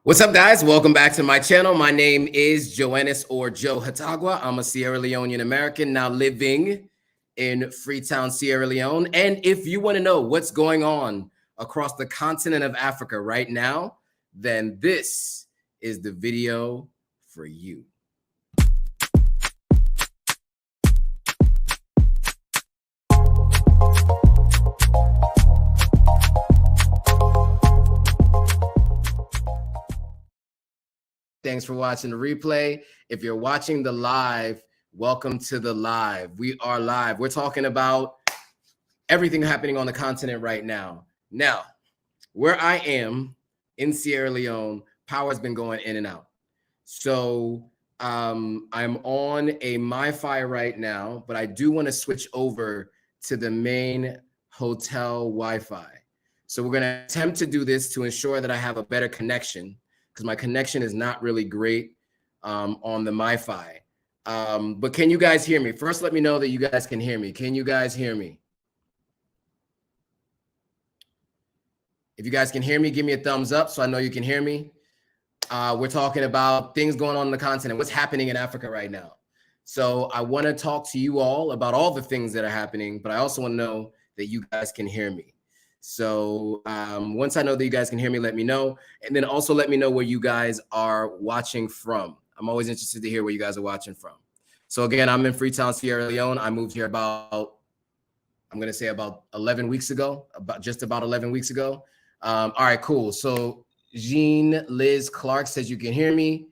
What's up, guys? Welcome back to my channel. My name is Joannis or Joe Hatagwa. I'm a Sierra Leonean American now living in Freetown, Sierra Leone. And if you want to know what's going on across the continent of Africa right now, then this is the video for you. Thanks for watching the replay. If you're watching the live, welcome to the live. We are live. We're talking about everything happening on the continent right now. Now, where I am in Sierra Leone, power's been going in and out. So I'm on a MiFi right now, but I do want to switch over to the main hotel Wi-Fi. So we're going to attempt to do this to ensure that I have a better connection, because my connection is not really great on the MiFi. But can you guys hear me? First, let me know that you guys can hear me. Can you guys hear me? If you guys can hear me, give me a thumbs up so I know you can hear me. We're talking about things going on in the continent, what's happening in Africa right now. So I want to talk to you all about all the things that are happening, but I also want to know that you guys can hear me. So once I know that you guys can hear me, let me know. And then also let me know where you guys are watching from. I'm always interested to hear where you guys are watching from. So again, I'm in Freetown, Sierra Leone. I moved here about 11 weeks ago, just about 11 weeks ago. All right, cool. So Jean Liz Clark says you can hear me.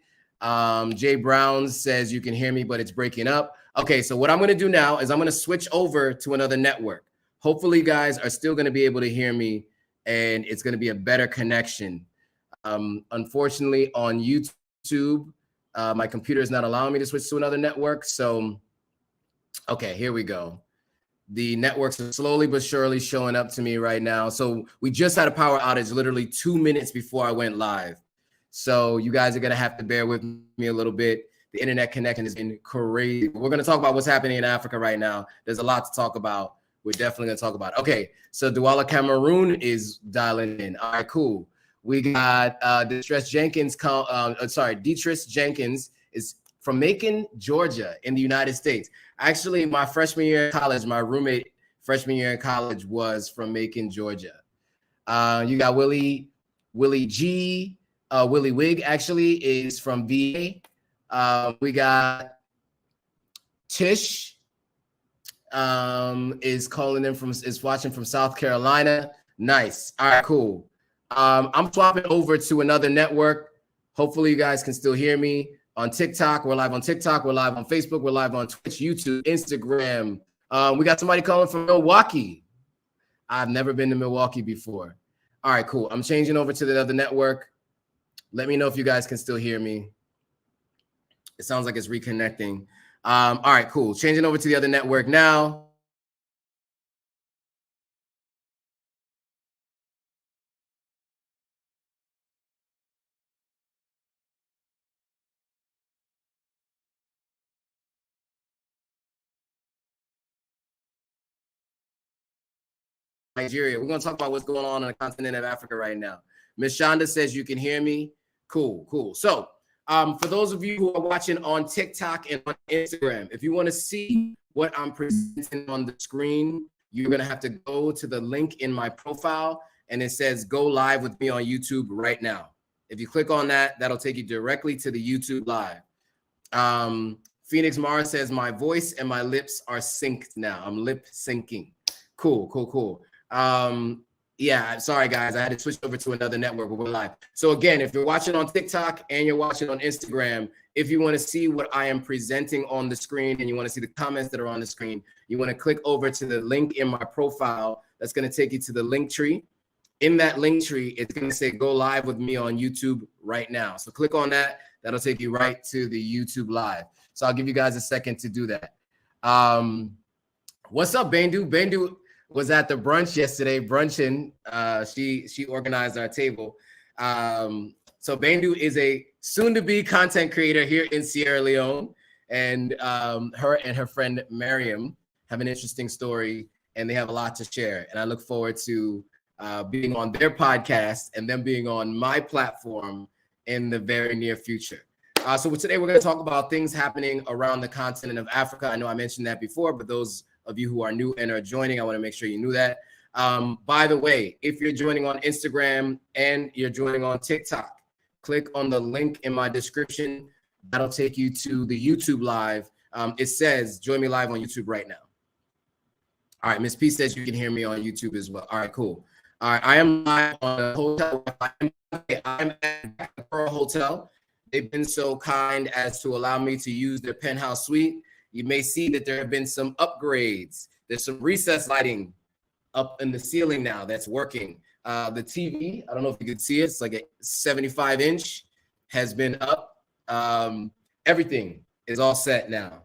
Jay Brown says you can hear me, but it's breaking up. Okay, so what I'm going to do now is I'm going to switch over to another network. Hopefully you guys are still going to be able to hear me and it's going to be a better connection. Unfortunately, on YouTube, my computer is not allowing me to switch to another network. So, okay, here we go. The networks are slowly but surely showing up to me right now. So we just had a power outage literally 2 minutes before I went live. So you guys are going to have to bear with me a little bit. The internet connection has been crazy. We're going to talk about what's happening in Africa right now. There's a lot to talk about. We're definitely going to talk about it. Okay, so Douala Cameroon is dialing in. All right, cool. We got Dietrich Jenkins is from Macon, Georgia in the United States. Actually, my freshman year in college, my roommate freshman year in college was from Macon, Georgia. You got Willie G. Willie Wig actually is from VA. We got Tish is calling in is watching from South Carolina. Nice. All right, cool. I'm swapping over to another network. Hopefully you guys can still hear me. On TikTok, we're live on TikTok, we're live on Facebook, we're live on Twitch, YouTube, Instagram. We got somebody calling from Milwaukee. I've never been to Milwaukee before. All right, cool. I'm changing over to the other network. Let me know if you guys can still hear me. It sounds like it's reconnecting. All right, cool. Changing over to the other network now. Nigeria. We're going to talk about what's going on the continent of Africa right now. Miss Shonda says you can hear me. Cool, cool. So for those of you who are watching on TikTok and on Instagram, if you want to see what I'm presenting on the screen, you're going to have to go to the link in my profile, and it says go live with me on YouTube right now. If you click on that, that'll take you directly to the YouTube live. Phoenix Mara says my voice and my lips are synced now. I'm lip syncing. Cool, cool, cool. Yeah, sorry guys, I had to switch over to another network, but we're live. So again, if you're watching on TikTok and you're watching on Instagram, if you want to see what I am presenting on the screen and you want to see the comments that are on the screen, you want to click over to the link in my profile. That's going to take you to the link tree. In that link tree, it's going to say go live with me on YouTube right now. So click on that. That'll take you right to the YouTube live. So I'll give you guys a second to do that. What's up, Bandu? Bandu was at the brunch yesterday, brunching. She organized our table. So Bandu is a soon-to-be content creator here in Sierra Leone, and her and her friend Miriam have an interesting story, and they have a lot to share. And I look forward to being on their podcast and them being on my platform in the very near future. So today we're going to talk about things happening around the continent of Africa. I know I mentioned that before, but those of you who are new and are joining, I want to make sure you knew that. By the way, if you're joining on Instagram and you're joining on TikTok, click on the link in my description. That'll take you to the YouTube live. It says join me live on YouTube right now. All right, Miss P says you can hear me on YouTube as well. All right, cool. All right, I am live on a hotel. I'm at the Pearl Hotel. They've been so kind as to allow me to use their penthouse suite. You may see that there have been some upgrades. There's some recessed lighting up in the ceiling now that's working. The TV, I don't know if you can see it, it's like a 75-inch, has been up. Everything is all set now.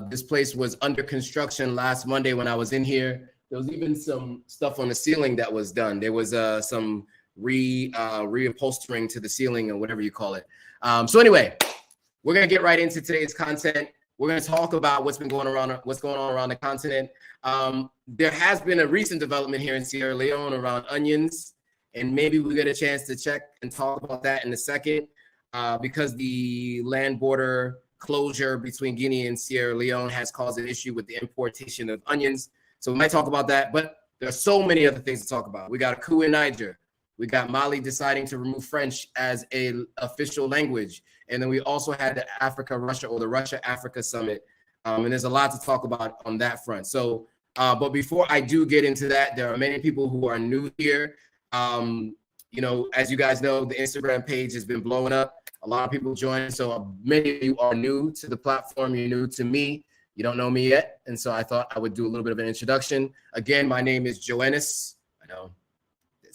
This place was under construction last Monday when I was in here. There was even some stuff on the ceiling that was done. There was some reupholstering to the ceiling or whatever you call it. So anyway, we're gonna get right into today's content. We're gonna talk about what's going on around the continent. There has been a recent development here in Sierra Leone around onions, and maybe we get a chance to check and talk about that in a second, because the land border closure between Guinea and Sierra Leone has caused an issue with the importation of onions. So we might talk about that, but there are so many other things to talk about. We got a coup in Niger. We got Mali deciding to remove French as an official language. And then we also had the Africa-Russia or the Russia-Africa Summit. And there's a lot to talk about on that front. So, but before I do get into that, there are many people who are new here. You know, as you guys know, the Instagram page has been blowing up. A lot of people join. So many of you are new to the platform. You're new to me. You don't know me yet. And so I thought I would do a little bit of an introduction. Again, my name is Joannis. I know.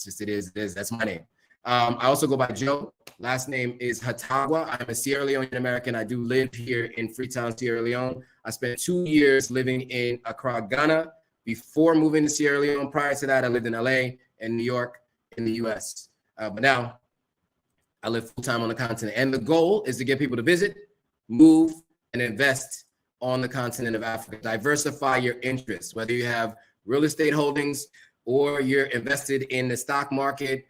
It is. That's my name. I also go by Joe. Last name is Hatagwa. I'm a Sierra Leonean American. I do live here in Freetown, Sierra Leone. I spent 2 years living in Accra, Ghana, before moving to Sierra Leone. Prior to that, I lived in LA and New York in the US. But now I live full-time on the continent. And the goal is to get people to visit, move, and invest on the continent of Africa. Diversify your interests, whether you have real estate holdings, or you're invested in the stock market,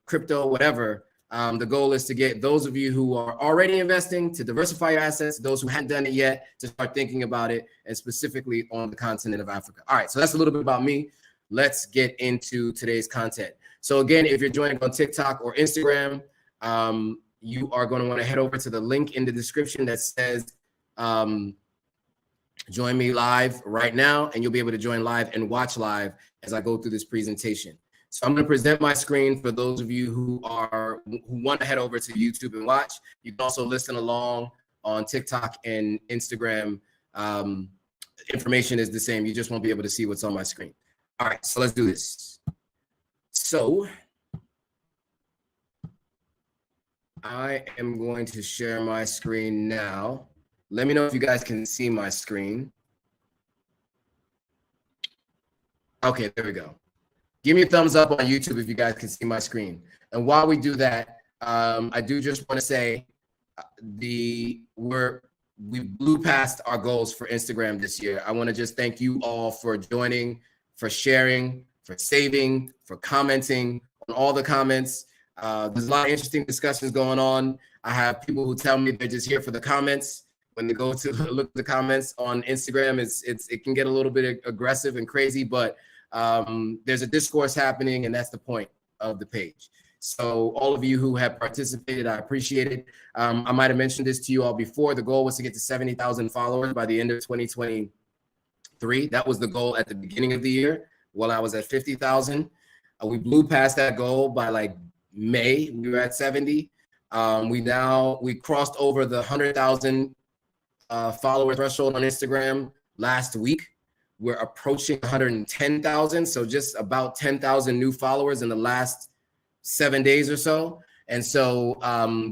crypto, whatever. The goal is to get those of you who are already investing to diversify your assets, those who haven't done it yet to start thinking about it, and specifically on the continent of Africa. All right, so that's a little bit about me. Let's get into today's content. So again, if you're joining on TikTok or Instagram, you are going to want to head over to the link in the description that says join me live right now, and you'll be able to join live and watch live as I go through this presentation. So I'm going to present my screen for those of you who want to head over to YouTube and watch. You can also listen along on TikTok and Instagram. Information is the same. You just won't be able to see what's on my screen. All right, so let's do this. So I am going to share my screen now. Let me know if you guys can see my screen. Okay, there we go. Give me a thumbs up on YouTube if you guys can see my screen. And while we do that, I do just want to say we blew past our goals for Instagram this year. I want to just thank you all for joining, for sharing, for saving, for commenting on all the comments. There's a lot of interesting discussions going on. I have people who tell me they're just here for the comments. When they go to look at the comments on Instagram, it can get a little bit aggressive and crazy, but there's a discourse happening, and that's the point of the page. So all of you who have participated, I appreciate it. I might have mentioned this to you all before. The goal was to get to 70,000 followers by the end of 2023. That was the goal at the beginning of the year. While I was at 50,000, we blew past that goal by like May. We were at 70. We crossed over the 100,000 follower threshold on Instagram last week. We're approaching 110,000, so just about 10,000 new followers in the last 7 days or so. And so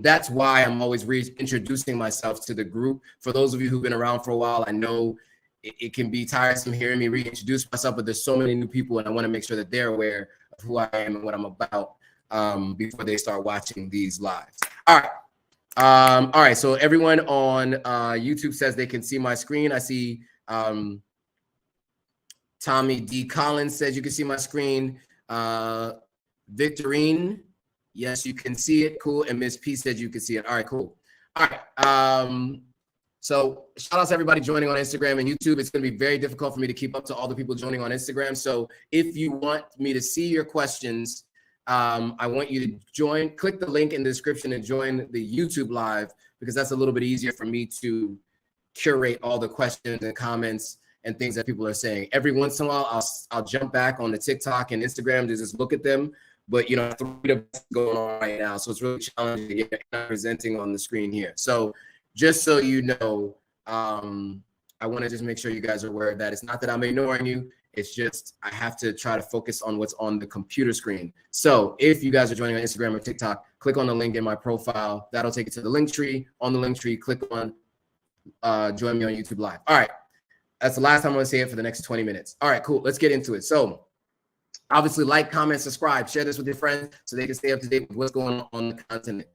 that's why I'm always reintroducing myself to the group. For those of you who've been around for a while, I know it can be tiresome hearing me reintroduce myself, but there's so many new people, and I want to make sure that they're aware of who I am and what I'm about before they start watching these lives. All right. All right, so everyone on YouTube says they can see my screen. I see Tommy D. Collins says you can see my screen. Victorine Yes, you can see it. Cool. And Miss P said you can see it. All right, cool. All right. So shout out to everybody joining on Instagram and YouTube. It's going to be very difficult for me to keep up to all the people joining on Instagram. So if you want me to see your questions, I want you to join, click the link in the description and join the YouTube live, because that's a little bit easier for me to curate all the questions and comments and things that people are saying. Every once in a while, I'll jump back on the TikTok and Instagram to just look at them. But, you know, going on right now. So it's really challenging to get presenting on the screen here. So just so you know, I want to just make sure you guys are aware of that. It's not that I'm ignoring you. It's just I have to try to focus on what's on the computer screen. So if you guys are joining on Instagram or TikTok, click on the link in my profile. That'll take you to the link tree. On the link tree, click on join me on YouTube Live. All right. That's the last time I'm going to say it for the next 20 minutes. All right, cool. Let's get into it. So obviously, like, comment, subscribe, share this with your friends so they can stay up to date with what's going on the continent.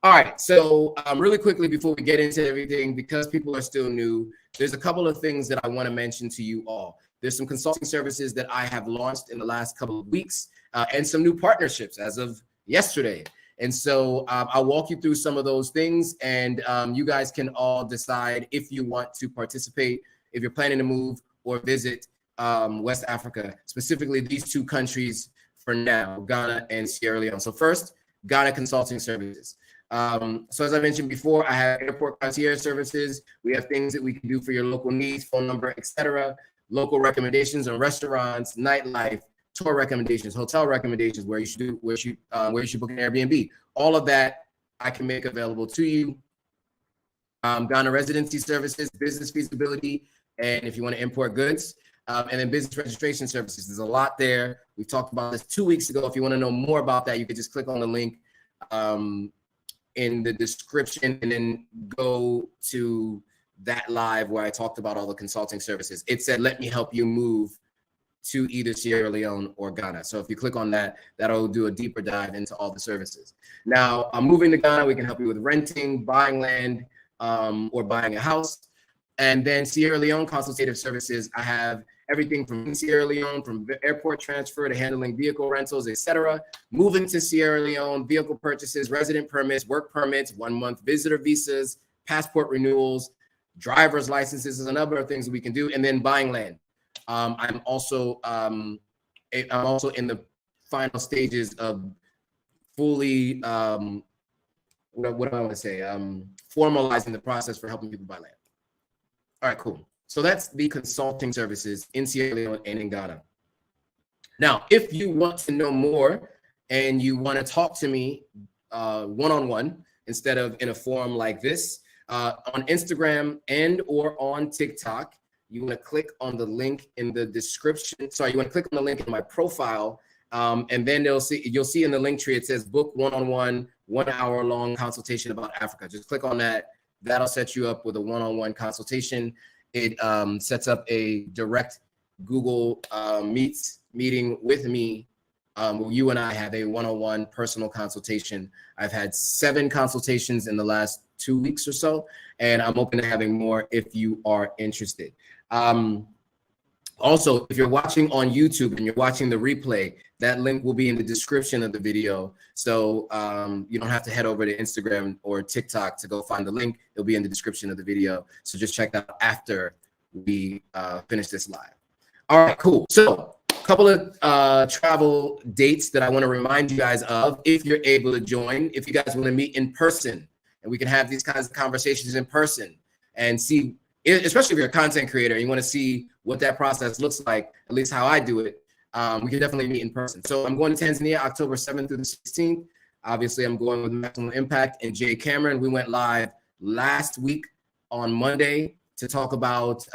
All right, so really quickly before we get into everything, because people are still new, there's a couple of things that I want to mention to you all. There's some consulting services that I have launched in the last couple of weeks and some new partnerships as of yesterday. And so I'll walk you through some of those things, and you guys can all decide if you want to participate, if you're planning to move or visit West Africa, specifically these two countries for now, Ghana and Sierra Leone. So first, Ghana Consulting Services. So as I mentioned before, I have airport concierge services. We have things that we can do for your local needs, phone number, etc. Local recommendations on restaurants, nightlife, tour recommendations, hotel recommendations, where you should book an Airbnb. All of that I can make available to you. Ghana residency services, business feasibility, and if you want to import goods, and then business registration services. There's a lot there. We talked about this 2 weeks ago. If you want to know more about that, you can just click on the link in the description and then go to that live where I talked about all the consulting services. It said, let me help you move to either Sierra Leone or Ghana. So if you click on that, that'll do a deeper dive into all the services. Now, moving to Ghana, we can help you with renting, buying land, or buying a house. And then Sierra Leone consultative services, I have everything from Sierra Leone, from airport transfer to handling vehicle rentals, etc. Moving to Sierra Leone, vehicle purchases, resident permits, work permits, 1 month visitor visas, passport renewals, driver's licenses, and a number of things that we can do. And then buying land. I'm also in the final stages of fully, what do I want to say? Formalizing the process for helping people buy land. All right, cool. So that's the consulting services in Sierra Leone and in Ghana. Now, if you want to know more and you want to talk to me one-on-one instead of in a forum like this, on Instagram and or on TikTok, you want to click on the link in the description. Sorry, you want to click on the link in my profile, and then you'll see in the link tree, it says book one-on-one, 1 hour long consultation about Africa. Just click on that. That'll set you up with a one-on-one consultation. It sets up a direct Google meeting with me. Where you and I have a one-on-one personal consultation. I've had 7 consultations in the last 2 weeks or so, and I'm open to having more if you are interested. Also, if you're watching on YouTube and you're watching the replay, that link will be in the description of the video. So you don't have to head over to Instagram or TikTok to go find the link. It'll be in the description of the video. So just check that out after we finish this live. All right, cool. So a couple of travel dates that I want to remind you guys of if you're able to join, if you guys want to meet in person and we can have these kinds of conversations in person and see, especially if you're a content creator and you want to see what that process looks like, at least how I do it, we can definitely meet in person. So I'm going to Tanzania October 7th through the 16th. Obviously, I'm going with Maximum Impact and Jay Cameron. We went live last week on Monday to talk about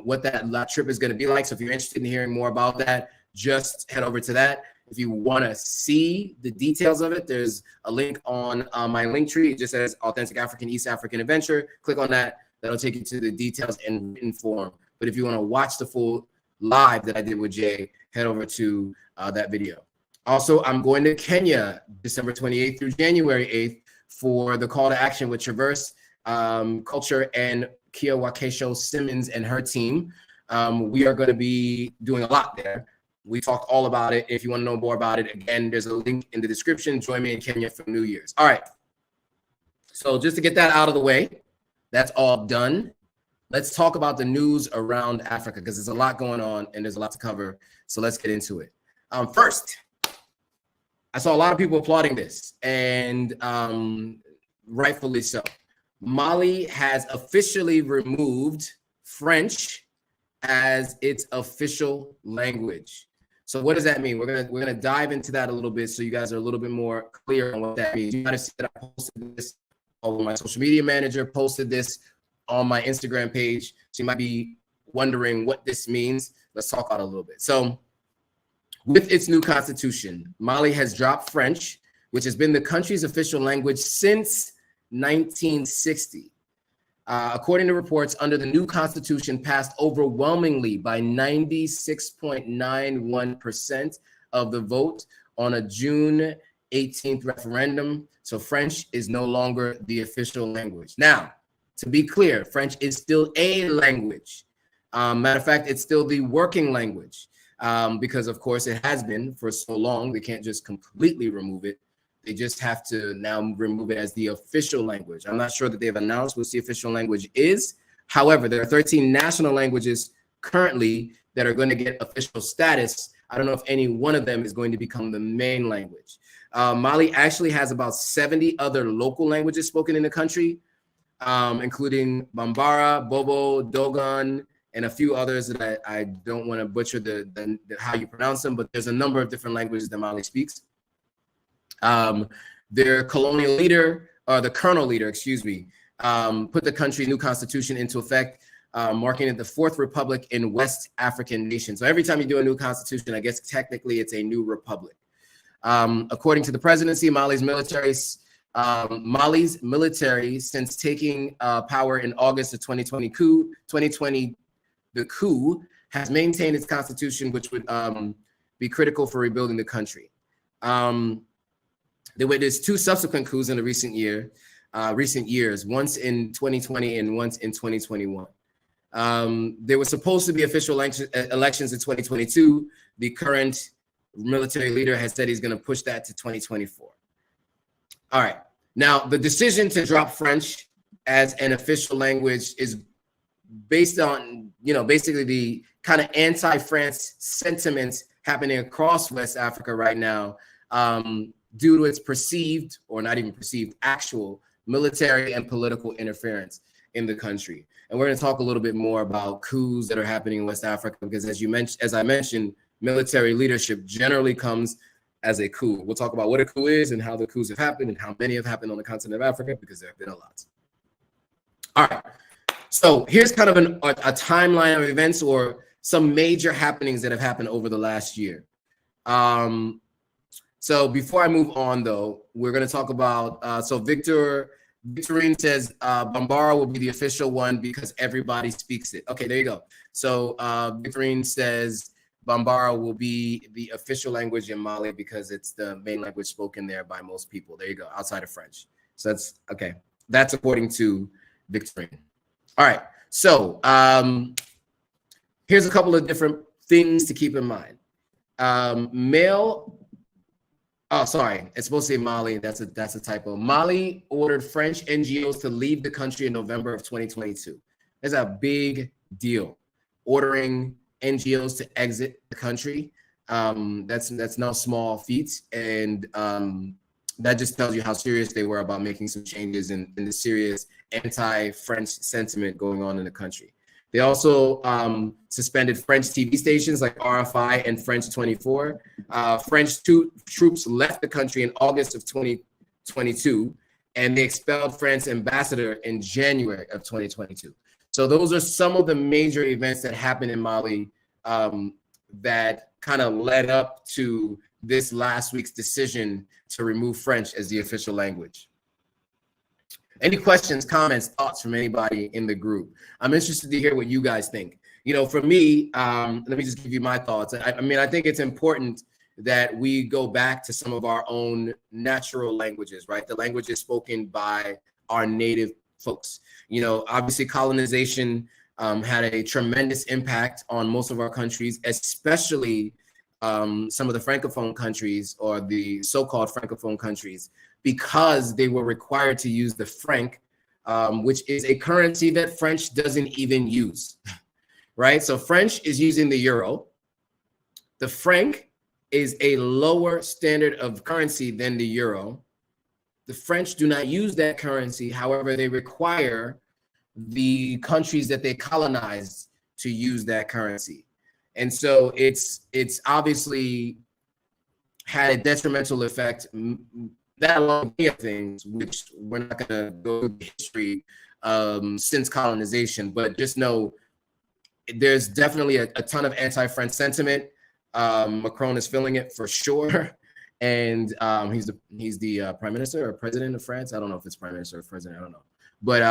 what that trip is going to be like. So if you're interested in hearing more about that, just head over to that. If you want to see the details of it, there's a link on my link tree. It just says Authentic African East African Adventure. Click on that. That'll take you to the details in written form. But if you want to watch the full live that I did with Jay, head over to that video. Also, I'm going to Kenya December 28th through January 8th for the call to action with Traverse Culture and Kia Wakesho Simmons and her team. We are going to be doing a lot there. We talked all about it. If you want to know more about it, again, there's a link in the description. Join me in Kenya for New Year's. All right. So just to get that out of the way, that's all done. Let's talk about the news around Africa because there's a lot going on and there's a lot to cover. So let's get into it. First, I saw a lot of people applauding this, and rightfully so. Mali has officially removed French as its official language. So what does that mean? We're gonna dive into that a little bit so you guys are a little bit more clear on what that means. You gotta see that I posted this on my social media manager, posted this on my Instagram page. So you might be wondering what this means. Let's talk about it a little bit. So with its new constitution, Mali has dropped French, which has been the country's official language since 1960. According to reports, under the new constitution passed overwhelmingly by 96.91% of the vote on a June 18th referendum. So French is no longer the official language. Now, to be clear, French is still a language. Matter of fact, it's still the working language because, of course, it has been for so long. They can't just completely remove it. They just have to now remove it as the official language. I'm not sure that they've announced what the official language is. However, there are 13 national languages currently that are going to get official status. I don't know if any one of them is going to become the main language. Mali actually has about 70 other local languages spoken in the country, including Bambara, Bobo, Dogon, and a few others that I don't want to butcher the how you pronounce them, but there's a number of different languages that Mali speaks. Their colonial leader, or the colonel leader, excuse me, put the country's new constitution into effect, marking it the fourth republic in West African nation. So every time you do a new constitution, I guess technically it's a new republic. According to the presidency, Mali's military, since taking power in August of 2020, the coup has maintained its constitution, which would be critical for rebuilding the country. There were two subsequent coups in the recent years, once in 2020 and once in 2021. There were supposed to be official elections in 2022. The current military leader has said he's going to push that to 2024. All right. Now, the decision to drop French as an official language is based on, basically the kind of anti-France sentiments happening across West Africa right now, due to its perceived, or not even perceived, actual military and political interference in the country. And we're going to talk a little bit more about coups that are happening in West Africa, because as I mentioned, military leadership generally comes as a coup. We'll talk about what a coup is and how the coups have happened and how many have happened on the continent of Africa, because there have been a lot. All right. So here's kind of a timeline of events or some major happenings that have happened over the last year. So before I move on, though, we're going to talk about, so Victorine says Bambara will be the official one because everybody speaks it. Okay, there you go. So Victorine says Bambara will be the official language in Mali because it's the main language spoken there by most people. There you go, outside of French. So that's, okay. That's according to Victorine. All right, so here's a couple of different things to keep in mind. Oh, sorry. It's supposed to say Mali. That's a typo. Mali ordered French NGOs to leave the country in November of 2022. That's a big deal. Ordering NGOs to exit the country. That's no small feat, and that just tells you how serious they were about making some changes in the serious anti-French sentiment going on in the country. They also suspended French TV stations like RFI and French 24. French troops left the country in August of 2022, and they expelled France's ambassador in January of 2022. So those are some of the major events that happened in Mali that kind of led up to this last week's decision to remove French as the official language. Any questions, comments, thoughts from anybody in the group? I'm interested to hear what you guys think. For me, let me just give you my thoughts. I mean, I think it's important that we go back to some of our own natural languages, right? The languages spoken by our native folks. Obviously colonization had a tremendous impact on most of our countries, especially some of the Francophone countries, or the so-called Francophone countries, because they were required to use the franc, which is a currency that French doesn't even use, right? So French is using the euro. The franc is a lower standard of currency than the euro. The French do not use that currency. However, they require the countries that they colonized to use that currency. And so it's obviously had a detrimental effect, that along with things, which we're not going to go through the history since colonization, but just know there's definitely a ton of anti-French sentiment. Macron is feeling it for sure. And he's the prime minister or president of France. I don't know if it's prime minister or president. I don't know. But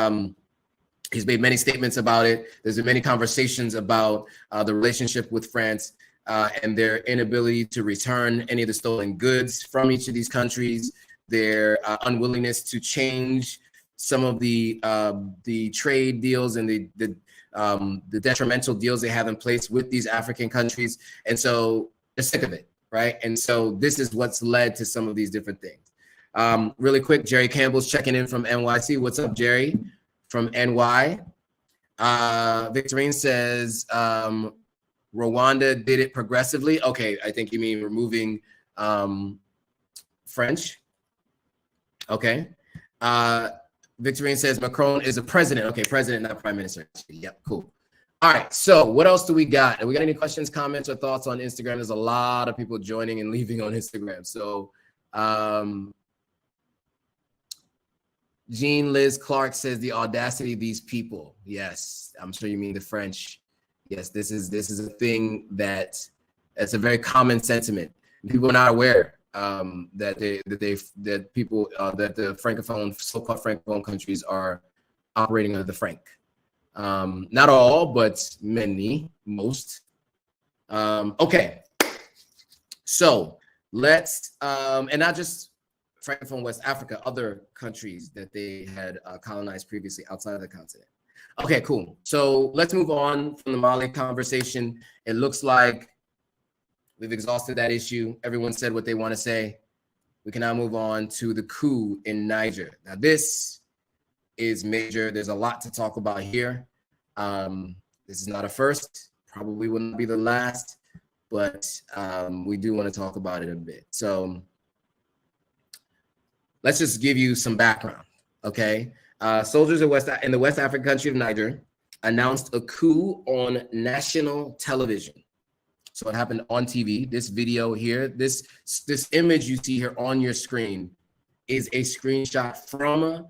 he's made many statements about it. There's been many conversations about the relationship with France and their inability to return any of the stolen goods from each of these countries, their unwillingness to change some of the trade deals and the detrimental deals they have in place with these African countries. And so they're sick of it, right? And so this is what's led to some of these different things. Really quick, Jerry Campbell's checking in from NYC. What's up, Jerry? From NY. Victorine says, Rwanda did it progressively. Okay, I think you mean removing French. Okay. Victorine says Macron is a president. Okay, president, not prime minister. Yep, cool. All right, so what else do we got? Have we got any questions, comments, or thoughts on Instagram? There's a lot of people joining and leaving on Instagram. So Jean Liz Clark says the audacity of these people. Yes, I'm sure you mean the French. Yes, this is a thing that's a very common sentiment. People are not aware that the Francophone, so-called Francophone countries are operating under the franc. Not all, but many, most. Okay, so let's and not just Francophone West Africa, other countries that they had colonized previously outside of the continent. Okay, cool. So let's move on from the Mali conversation. It looks like we've exhausted that issue. Everyone said what they want to say. We can now move on to the coup in Niger. Now, this is major. There's a lot to talk about here. This is not a first, probably will not be the last, but we do want to talk about it a bit. So let's just give you some background, okay? Soldiers in the West African country of Niger announced a coup on national television. So it happened on TV. This video here, this image you see here on your screen is a screenshot from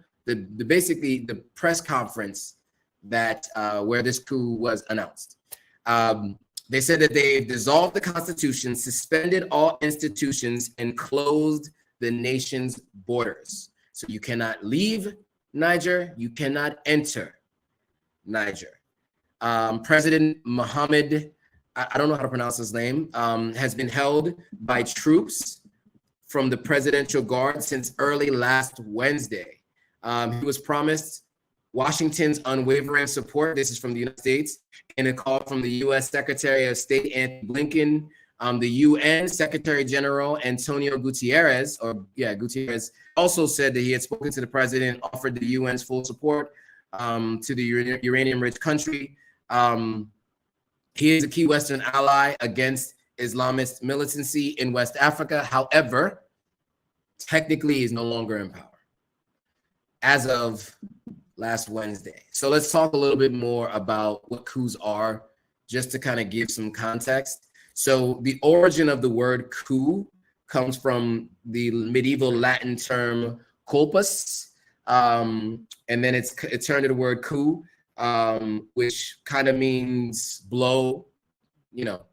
basically the press conference that where this coup was announced. They said that they dissolved the constitution, suspended all institutions, and closed the nation's borders. So you cannot leave Niger, you cannot enter Niger. President Mohamed, I don't know how to pronounce his name, has been held by troops from the Presidential Guard since early last Wednesday. He was promised Washington's unwavering support. This is from the United States, in a call from the U.S. Secretary of State Antony Blinken. The UN Secretary General Antonio Gutierrez also said that he had spoken to the president, offered the UN's full support to the uranium-rich country. He is a key Western ally against Islamist militancy in West Africa. However, technically, he's no longer in power as of last Wednesday. So let's talk a little bit more about what coups are, just to kind of give some context. So the origin of the word coup comes from the medieval Latin term culpus, and then it turned to the word coup, which kind of means blow,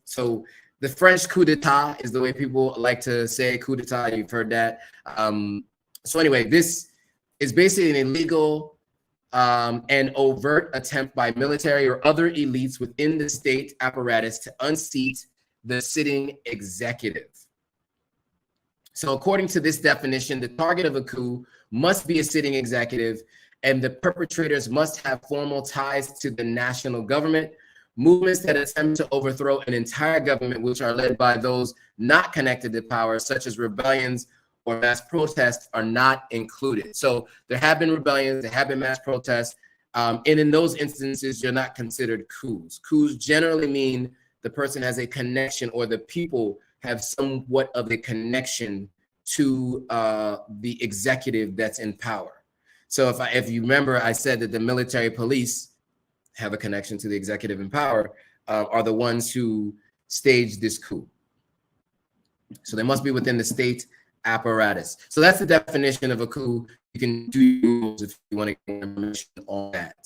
So the French coup d'etat is the way people like to say coup d'etat. You've heard that. So anyway, this is basically an illegal and overt attempt by military or other elites within the state apparatus to unseat the sitting executive. So according to this definition, the target of a coup must be a sitting executive, and the perpetrators must have formal ties to the national government, movements that attempt to overthrow an entire government, which are led by those not connected to power, such as rebellions or mass protests, are not included. So there have been rebellions, there have been mass protests, and in those instances, you're not considered coups. Coups generally mean the person has a connection, or the people have somewhat of a connection to the executive that's in power. So if you remember, I said that the military police have a connection to the executive in power, are the ones who staged this coup. So they must be within the state apparatus. So that's the definition of a coup. You can do your rules if you want to get information on that.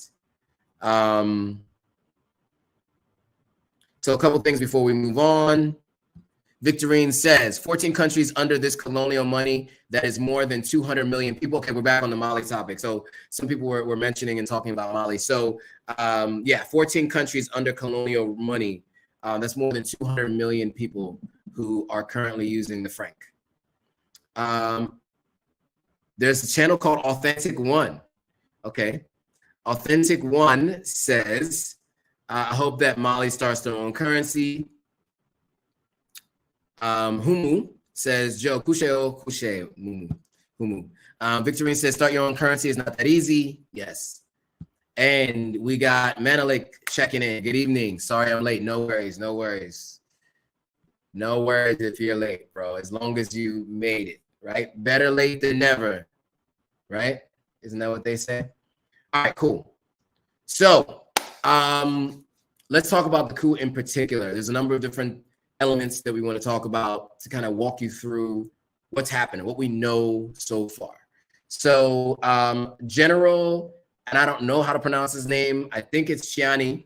So a couple things before we move on. Victorine says 14 countries under this colonial money. That is more than 200 million people. Okay, we're back on the Mali topic. So some people were mentioning and talking about Mali. So yeah, 14 countries under colonial money. That's more than 200 million people who are currently using the franc. There's a channel called Authentic One. Okay, Authentic One says, I hope that Mali starts their own currency. Humu says, Joe, kushe, Humu. Victorine says, start your own currency is not that easy. Yes. And we got Manelik checking in. Good evening. Sorry I'm late. No worries, no worries. No worries if you're late, bro. As long as you made it, right? Better late than never, right? Isn't that what they say? All right, cool. So let's talk about the coup in particular. There's a number of different elements that we want to talk about to kind of walk you through what's happening, what we know so far. So General, and I don't know how to pronounce his name, I think it's Chiani,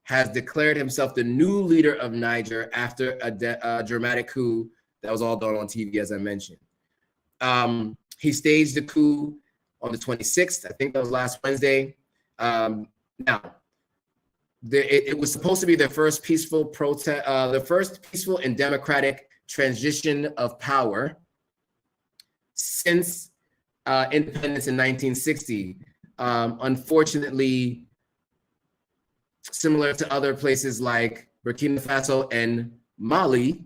has declared himself the new leader of Niger after a dramatic coup that was all done on TV, as I mentioned. He staged the coup on the 26th. I think that was last Wednesday. Now, it was supposed to be their first peaceful protest, the first peaceful and democratic transition of power since independence in 1960. Unfortunately, similar to other places like Burkina Faso and Mali,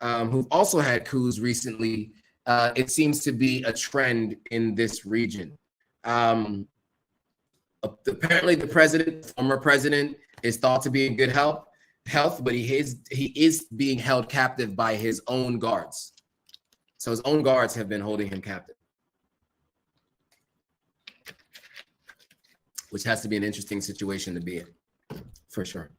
who've also had coups recently, it seems to be a trend in this region. Apparently, the president, former president, is thought to be in good health, but he is being held captive by his own guards. So his own guards have been holding him captive, which has to be an interesting situation to be in, for sure.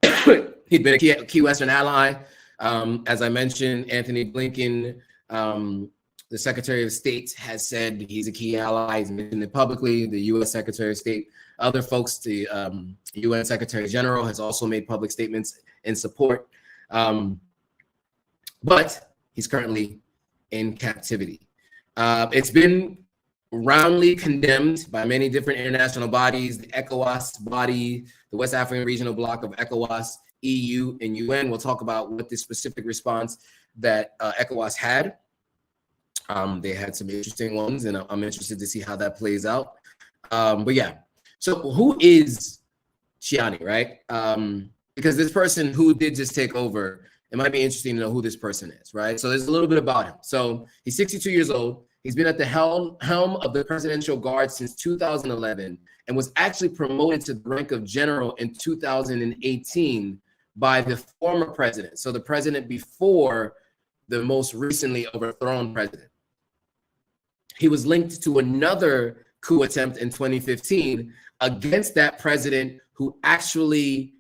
He'd been a key Western ally. As I mentioned, Anthony Blinken, the Secretary of State, has said he's a key ally. He's mentioned it publicly. The U.S. Secretary of State, other folks, the UN Secretary General has also made public statements in support. But he's currently in captivity. It's been roundly condemned by many different international bodies, the ECOWAS body, the West African Regional Bloc of ECOWAS, EU, and UN. We'll talk about what the specific response that ECOWAS had. They had some interesting ones, and I'm interested to see how that plays out. But yeah, so who is Chiani, right? Because this person who did just take over, it might be interesting to know who this person is, right? So there's a little bit about him. So he's 62 years old. He's been at the helm of the Presidential Guard since 2011 and was actually promoted to the rank of general in 2018 by the former president. So the president before the most recently overthrown president. He was linked to another coup attempt in 2015 against that president who actually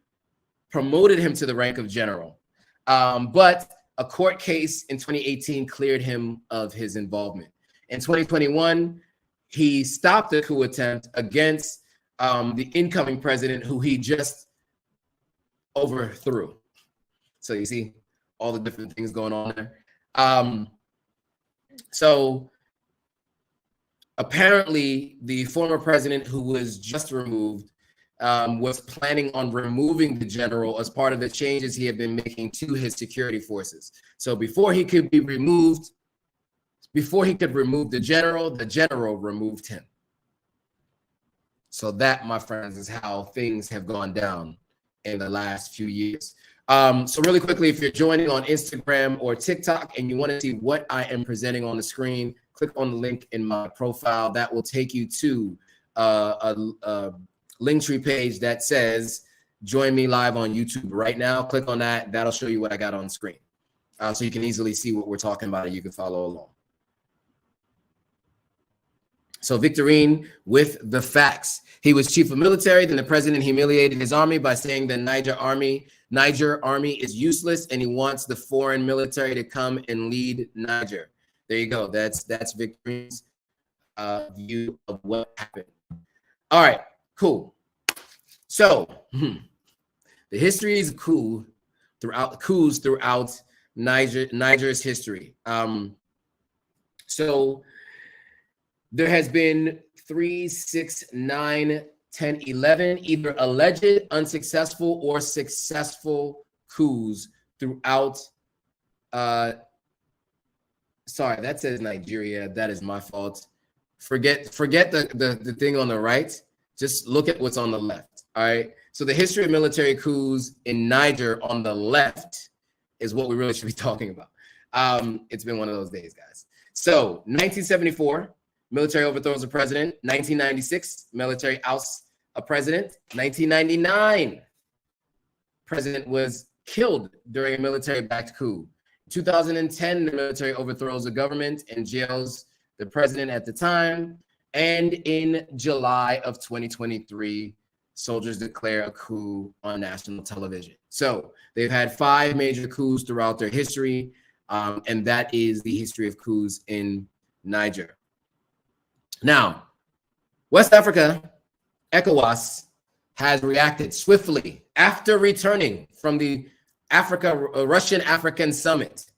promoted him to the rank of general. But a court case in 2018 cleared him of his involvement. In 2021, he stopped the coup attempt against the incoming president who he just overthrew. So you see all the different things going on there. So apparently the former president who was just removed was planning on removing the general as part of the changes he had been making to his security forces. So before he could be removed, before he could remove the general removed him. So that, my friends, is how things have gone down in the last few years. So really quickly, if you're joining on Instagram or TikTok and you want to see what I am presenting on the screen, click on the link in my profile. That will take you to a Linktree page that says join me live on YouTube right now. Click on that. That'll show you what I got on the screen. So you can easily see what we're talking about and you can follow along. So Victorine with the facts. He was chief of military. Then the president humiliated his army by saying the Niger army is useless and he wants the foreign military to come and lead Niger. There you go. That's Victorine's view of what happened. All right, cool. So the history is coups throughout Niger's history. So there has been 3, 6, 9, 10, 11, either alleged, unsuccessful, or successful coups throughout. Sorry, that says Nigeria. That is my fault. Forget the thing on the right. Just look at what's on the left. All right. So the history of military coups in Niger on the left is what we really should be talking about. It's been one of those days, guys. So 1974. Military overthrows a president. 1996, military ousts a president. 1999, president was killed during a military-backed coup. 2010, the military overthrows the government and jails the president at the time. And in July of 2023, soldiers declare a coup on national television. So they've had 5 major coups throughout their history, and that is the history of coups in Niger. Now, West Africa, ECOWAS, has reacted swiftly after returning from the Russian-African Summit.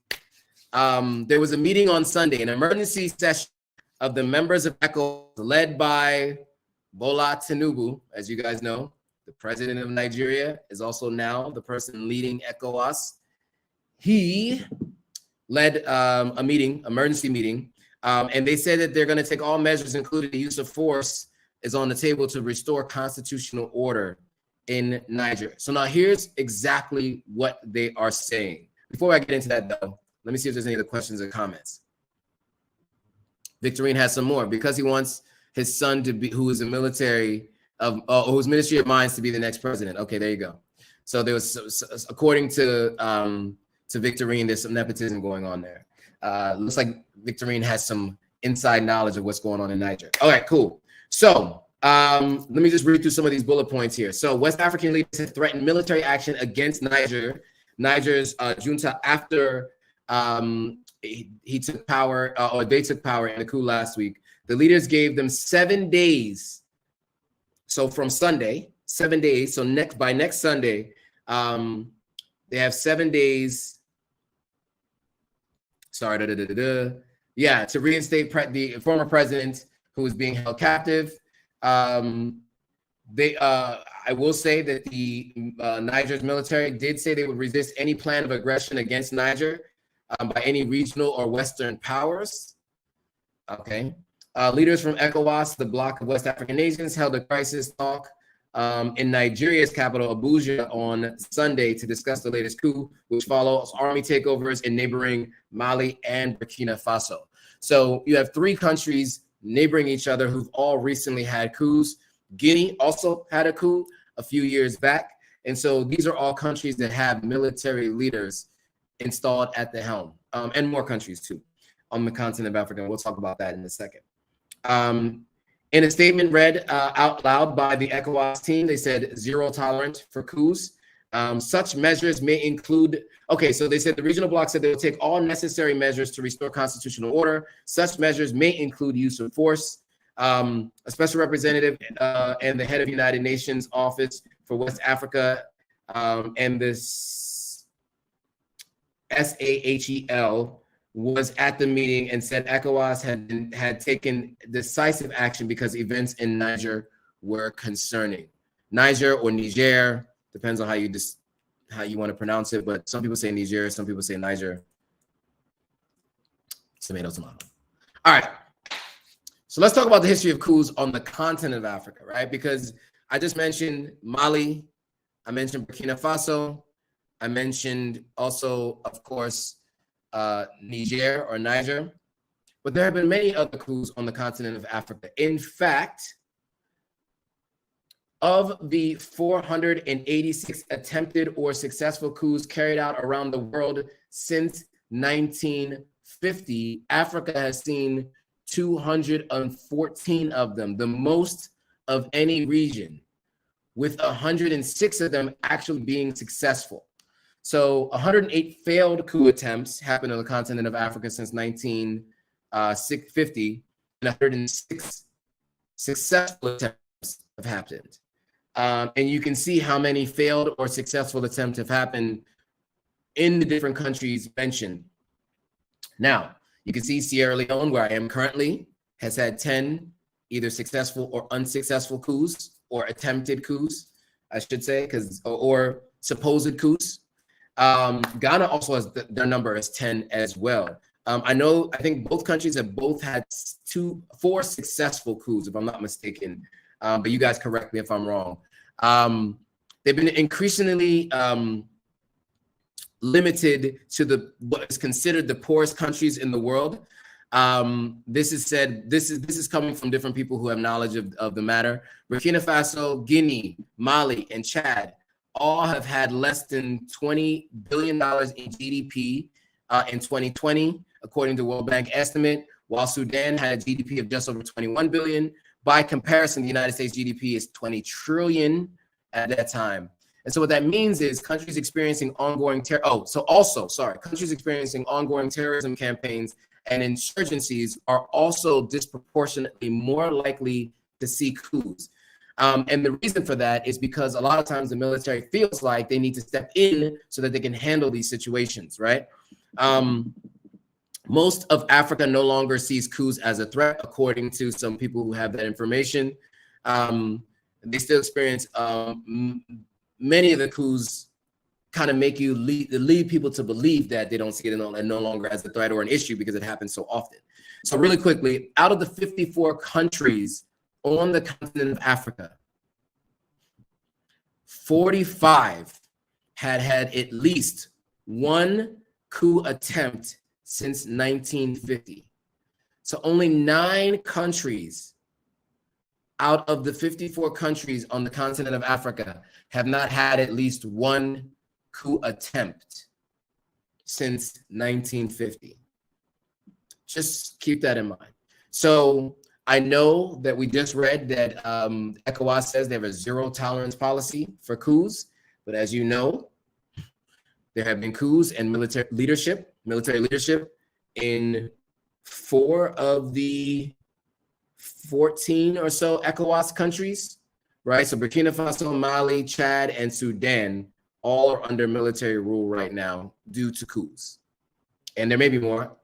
There was a meeting on Sunday, an emergency session of the members of ECOWAS led by Bola Tinubu. As you guys know, the president of Nigeria is also now the person leading ECOWAS. He led a meeting, emergency meeting, and they said that they're going to take all measures, including the use of force, is on the table to restore constitutional order in Niger. So now here's exactly what they are saying. Before I get into that, though, let me see if there's any other questions or comments. Victorine has some more because he wants his son to be, who is a military of, who's Ministry of Mines, to be the next president. Okay, there you go. So there was, according to Victorine, there's some nepotism going on there. Looks like Victorine has some inside knowledge of what's going on in Niger. All right, cool. So let me just read through some of these bullet points here. So West African leaders have threatened military action against Niger's junta after he took power, or they took power in the coup last week. The leaders gave them 7 days. So from Sunday, 7 days. So by next Sunday, they have 7 days. Sorry, yeah, to reinstate the former president who is being held captive. I will say that the Niger's military did say they would resist any plan of aggression against Niger by any regional or Western powers. Okay. Leaders from ECOWAS, the bloc of West African nations, held a crisis talk in Nigeria's capital, Abuja, on Sunday to discuss the latest coup, which follows army takeovers in neighboring Mali and Burkina Faso. So you have 3 countries neighboring each other who've all recently had coups. Guinea also had a coup a few years back. And so these are all countries that have military leaders installed at the helm, and more countries too on the continent of Africa. We'll talk about that in a second. In a statement read out loud by the ECOWAS team, they said zero tolerance for coups. Such measures may include, okay, so they said the regional bloc said they will take all necessary measures to restore constitutional order. Such measures may include use of force. A special representative and the head of United Nations Office for West Africa and this SAHEL was at the meeting and said ECOWAS had taken decisive action because events in Niger were concerning. Niger or Niger, depends on how you want to pronounce it, but some people say Niger, some people say Niger. Tomato, tomato. All right. So let's talk about the history of coups on the continent of Africa, right? Because I just mentioned Mali, I mentioned Burkina Faso, I mentioned also, of course, Niger, but there have been many other coups on the continent of Africa. In fact, of the 486 attempted or successful coups carried out around the world since 1950, Africa has seen 214 of them, the most of any region, with 106 of them actually being successful. So 108 failed coup attempts happened on the continent of Africa since 1950, and 106 successful attempts have happened. And you can see how many failed or successful attempts have happened in the different countries mentioned. Now, you can see Sierra Leone, where I am currently, has had 10 either successful or unsuccessful coups, or attempted coups, I should say, or supposed coups. Ghana also has their number is 10 as well. I think both countries have both had 4 successful coups, if I'm not mistaken. But you guys correct me if I'm wrong. They've been increasingly limited to what is considered the poorest countries in the world. This is coming from different people who have knowledge of the matter. Burkina Faso, Guinea, Mali, and Chad all have had less than $20 billion in GDP in 2020, according to World Bank estimate, while Sudan had a GDP of just over 21 billion. By comparison, the United States GDP is 20 trillion at that time. And so what that means is countries experiencing ongoing countries experiencing ongoing terrorism campaigns and insurgencies are also disproportionately more likely to see coups. And the reason for that is because a lot of times the military feels like they need to step in so that they can handle these situations, right? Most of Africa no longer sees coups as a threat, according to some people who have that information. They still experience many of the coups kind of make you lead people to believe that they don't see it no longer as a threat or an issue because it happens so often. So really quickly, out of the 54 countries on the continent of Africa, 45 had at least one coup attempt since 1950. So only 9 countries out of the 54 countries on the continent of Africa have not had at least one coup attempt since 1950. Just keep that in mind. So I know that we just read that ECOWAS says they have a zero tolerance policy for coups, but as you know, there have been coups and military leadership in 4 of the 14 or so ECOWAS countries, right? So Burkina Faso, Mali, Chad, and Sudan all are under military rule right now due to coups. And there may be more.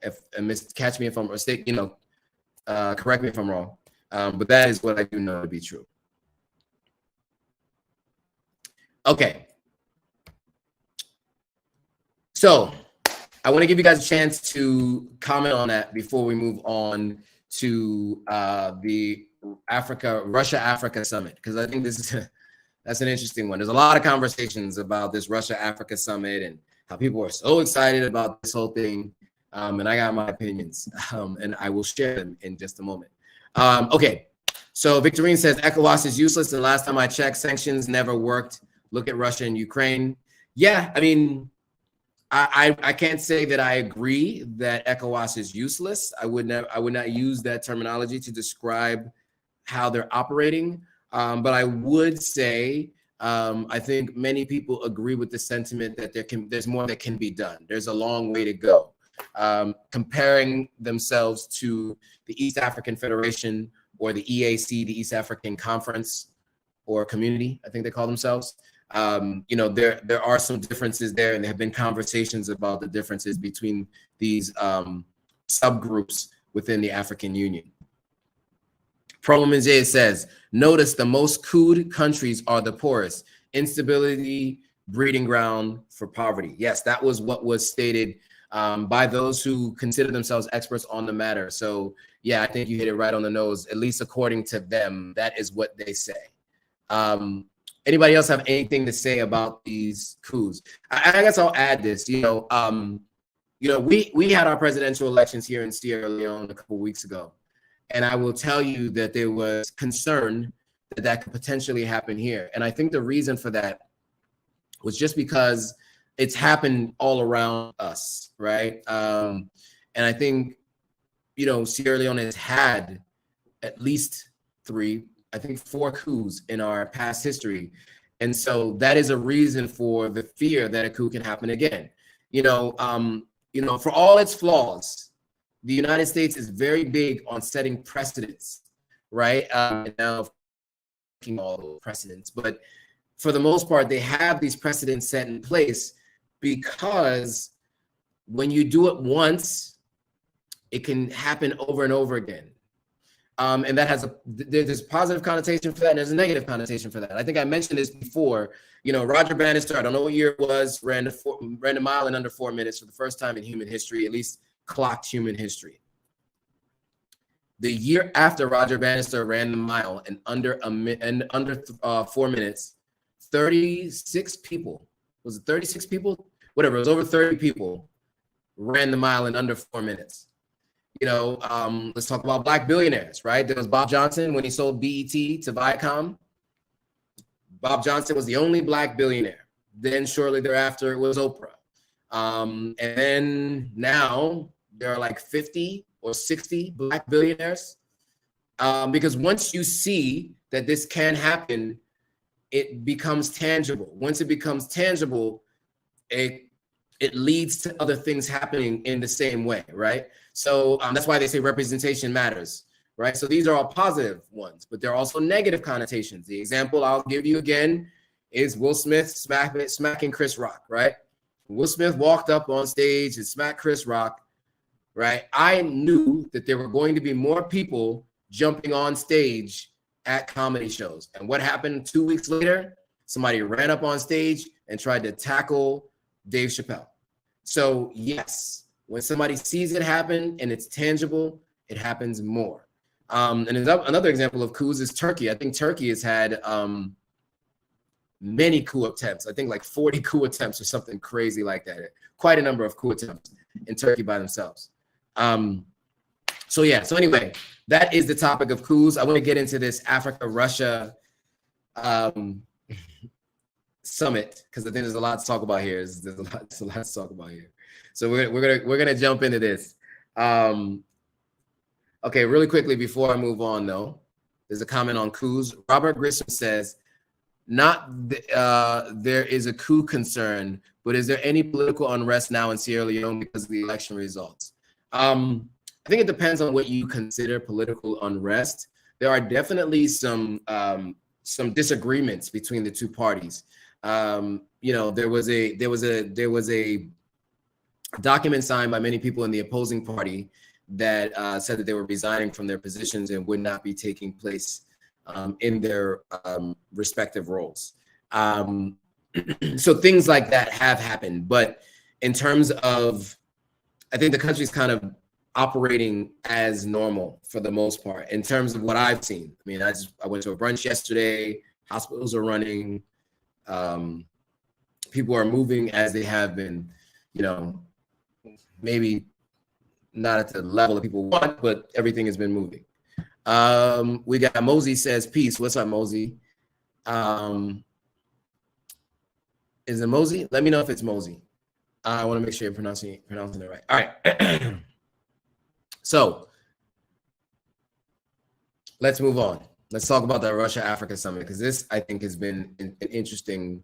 Catch me if I'm mistaken, correct me if I'm wrong. But that is what I do know to be true. Okay. So I want to give you guys a chance to comment on that before we move on to the Russia-Africa summit, because I think that's an interesting one. There's a lot of conversations about this Russia-Africa summit and how people are so excited about this whole thing. And I got my opinions, and I will share them in just a moment. Okay, so Victorine says ECOWAS is useless, and last time I checked, sanctions never worked. Look at Russia and Ukraine. Yeah, I mean, I can't say that I agree that ECOWAS is useless. I would not use that terminology to describe how they're operating. But I would say I think many people agree with the sentiment that there's more that can be done. There's a long way to go. Comparing themselves to the East African Federation or the EAC, the East African Conference or Community, I think they call themselves. There are some differences there, and there have been conversations about the differences between these subgroups within the African Union. Promomanje says, notice the most couped countries are the poorest. Instability, breeding ground for poverty. Yes, that was what was stated by those who consider themselves experts on the matter. So yeah, I think you hit it right on the nose. At least according to them, that is what they say. Anybody else have anything to say about these coups? I guess I'll add this. We had our presidential elections here in Sierra Leone a couple of weeks ago, and I will tell you that there was concern that could potentially happen here. And I think the reason for that was just because it's happened all around us, right? And I think, Sierra Leone has had at least 4 coups in our past history. And so that is a reason for the fear that a coup can happen again. For all its flaws, the United States is very big on setting precedents, right? Now, all those precedents, but for the most part, they have these precedents set in place because when you do it once, it can happen over and over again. And that there's a positive connotation for that, and there's a negative connotation for that. I think I mentioned this before. Roger Bannister, I don't know what year it was, ran a mile in under 4 minutes for the first time in human history, at least clocked human history. The year after Roger Bannister ran the mile in under 4 minutes, 36 people, was it 36 people? Whatever, it was over 30 people ran the mile in under 4 minutes. Let's talk about Black billionaires, right? There was Bob Johnson when he sold BET to Viacom. Bob Johnson was the only Black billionaire. Then shortly thereafter, it was Oprah. And then now there are like 50 or 60 Black billionaires. Because once you see that this can happen, it becomes tangible. Once it becomes tangible, it leads to other things happening in the same way, right? So that's why they say representation matters, right? So these are all positive ones, but there are also negative connotations. The example I'll give you again is Will Smith smacking Chris Rock, right? Will Smith walked up on stage and smacked Chris Rock, right? I knew that there were going to be more people jumping on stage at comedy shows. And what happened 2 weeks later? Somebody ran up on stage and tried to tackle Dave Chappelle. So yes, when somebody sees it happen and it's tangible, it happens more. And another example of coups is Turkey. I think Turkey has had many coup attempts. I think like 40 coup attempts or something crazy like that. Quite a number of coup attempts in Turkey by themselves. So anyway, that is the topic of coups. I want to get into this Africa-Russia summit because I think there's a lot to talk about here. There's a lot to talk about here. So we're gonna jump into this. Okay, really quickly before I move on though, there's a comment on coups. Robert Grissom says, there is a coup concern, but is there any political unrest now in Sierra Leone because of the election results? I think it depends on what you consider political unrest. There are definitely some disagreements between the two parties. There was a document signed by many people in the opposing party that said that they were resigning from their positions and would not be taking place in their respective roles. So things like that have happened, but in terms of, I think the country's kind of operating as normal for the most part in terms of what I've seen. I mean, I went to a brunch yesterday. Hospitals are running. People are moving as they have been, maybe not at the level that people want, but everything has been moving. We got Mosey says, peace. What's up, Mosey? Is it Mosey? Let me know if it's Mosey. I want to make sure you're pronouncing it right. All right. So let's move on. Let's talk about the Russia-Africa summit, because this, I think, has been an interesting,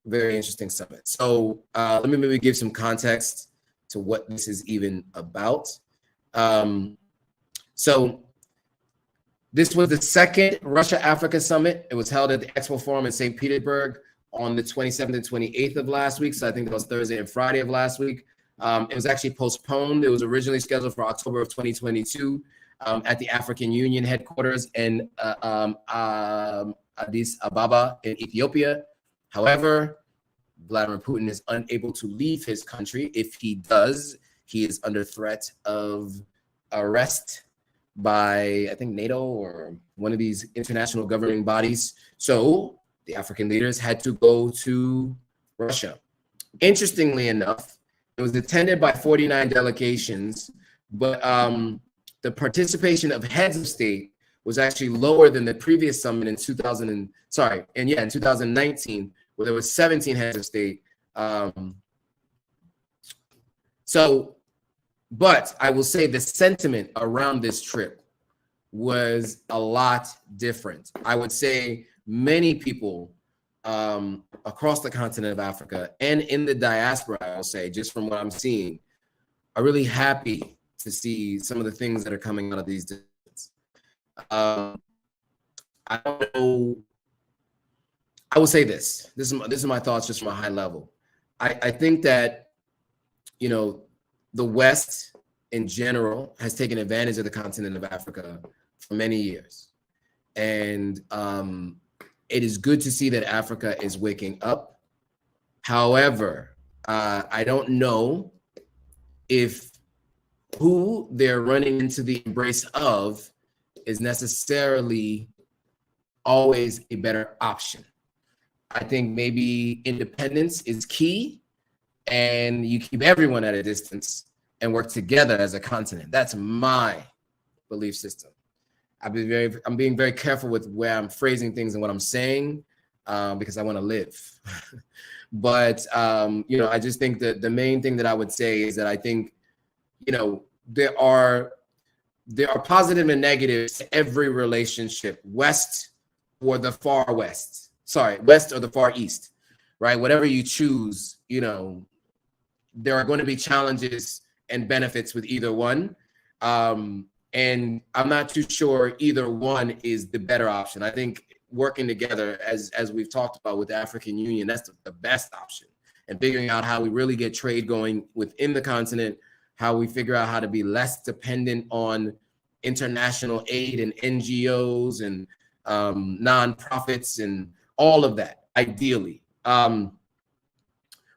very interesting summit. So let me maybe give some context to what this is even about. So this was the second Russia-Africa summit. It was held at the Expo Forum in St. Petersburg on the 27th and 28th of last week. So I think that was Thursday and Friday of last week. It was actually postponed. It was originally scheduled for October of 2022 at the African Union headquarters in Addis Ababa in Ethiopia. However, Vladimir Putin is unable to leave his country. If he does, he is under threat of arrest by, I think, NATO or one of these international governing bodies. So the African leaders had to go to Russia. Interestingly enough, it was attended by 49 delegations, but the participation of heads of state was actually lower than the previous summit in 2019, where there was 17 heads of state. But I will say the sentiment around this trip was a lot different. I would say many people across the continent of Africa and in the diaspora, I'll say, just from what I'm seeing, are really happy to see some of the things that are coming out of these debates. I don't know. I will say this. This is my thoughts just from a high level. I think that, you know, the West in general has taken advantage of the continent of Africa for many years. And it is good to see that Africa is waking up. However, I don't know if who they're running into the embrace of is necessarily always a better option. I think maybe independence is key, and you keep everyone at a distance and work together as a continent. That's my belief system. I'm being very careful with where I'm phrasing things and what I'm saying, because I want to live. But you know, I just think that the main thing that I would say is that I think, you know, there are positive and negatives to every relationship, West or the far West. Sorry, West or the far East, right? Whatever you choose, you know, there are going to be challenges and benefits with either one. And I'm not too sure either one is the better option. I think working together, as we've talked about with the African Union, that's the best option. And figuring out how we really get trade going within the continent, how we figure out how to be less dependent on international aid and NGOs and nonprofits and all of that, ideally. But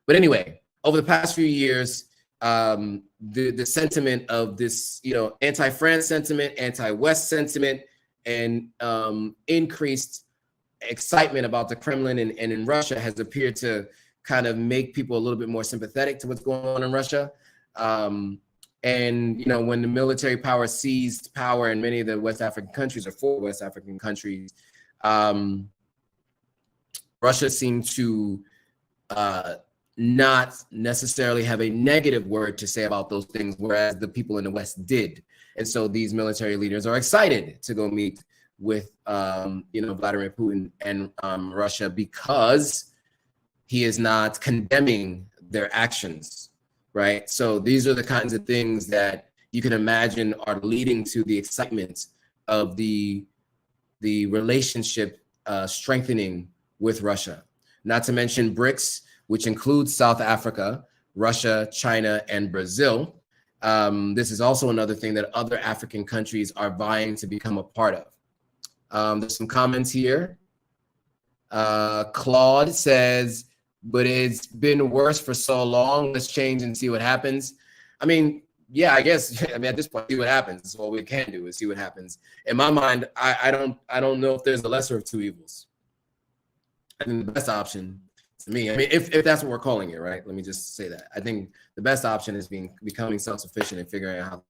anyway, over the past few years, the sentiment of this, you know, anti-France sentiment, anti-West sentiment, and increased excitement about the Kremlin and in Russia has appeared to kind of make people a little bit more sympathetic to what's going on in Russia. And, you know, when the military power seized power in many of the West African countries, or four West African countries, Russia seemed to not necessarily have a negative word to say about those things, whereas the people in the West did. And so these military leaders are excited to go meet with, you know, Vladimir Putin and Russia, because he is not condemning their actions, right? So these are the kinds of things that you can imagine are leading to the excitement of the relationship strengthening with Russia. Not to mention BRICS, which includes South Africa, Russia, China, and Brazil. This is also another thing that other African countries are vying to become a part of. There's some comments here. Claude says, but it's been worse for so long. Let's change and see what happens. I mean, yeah, I guess, I mean, at this point, see what happens. That's all we can do is see what happens. In my mind, I don't know if there's a lesser of two evils. I think the best option to me, I mean, if that's what we're calling it, right? Let me just say that. I think the best option is becoming self-sufficient and figuring out how to.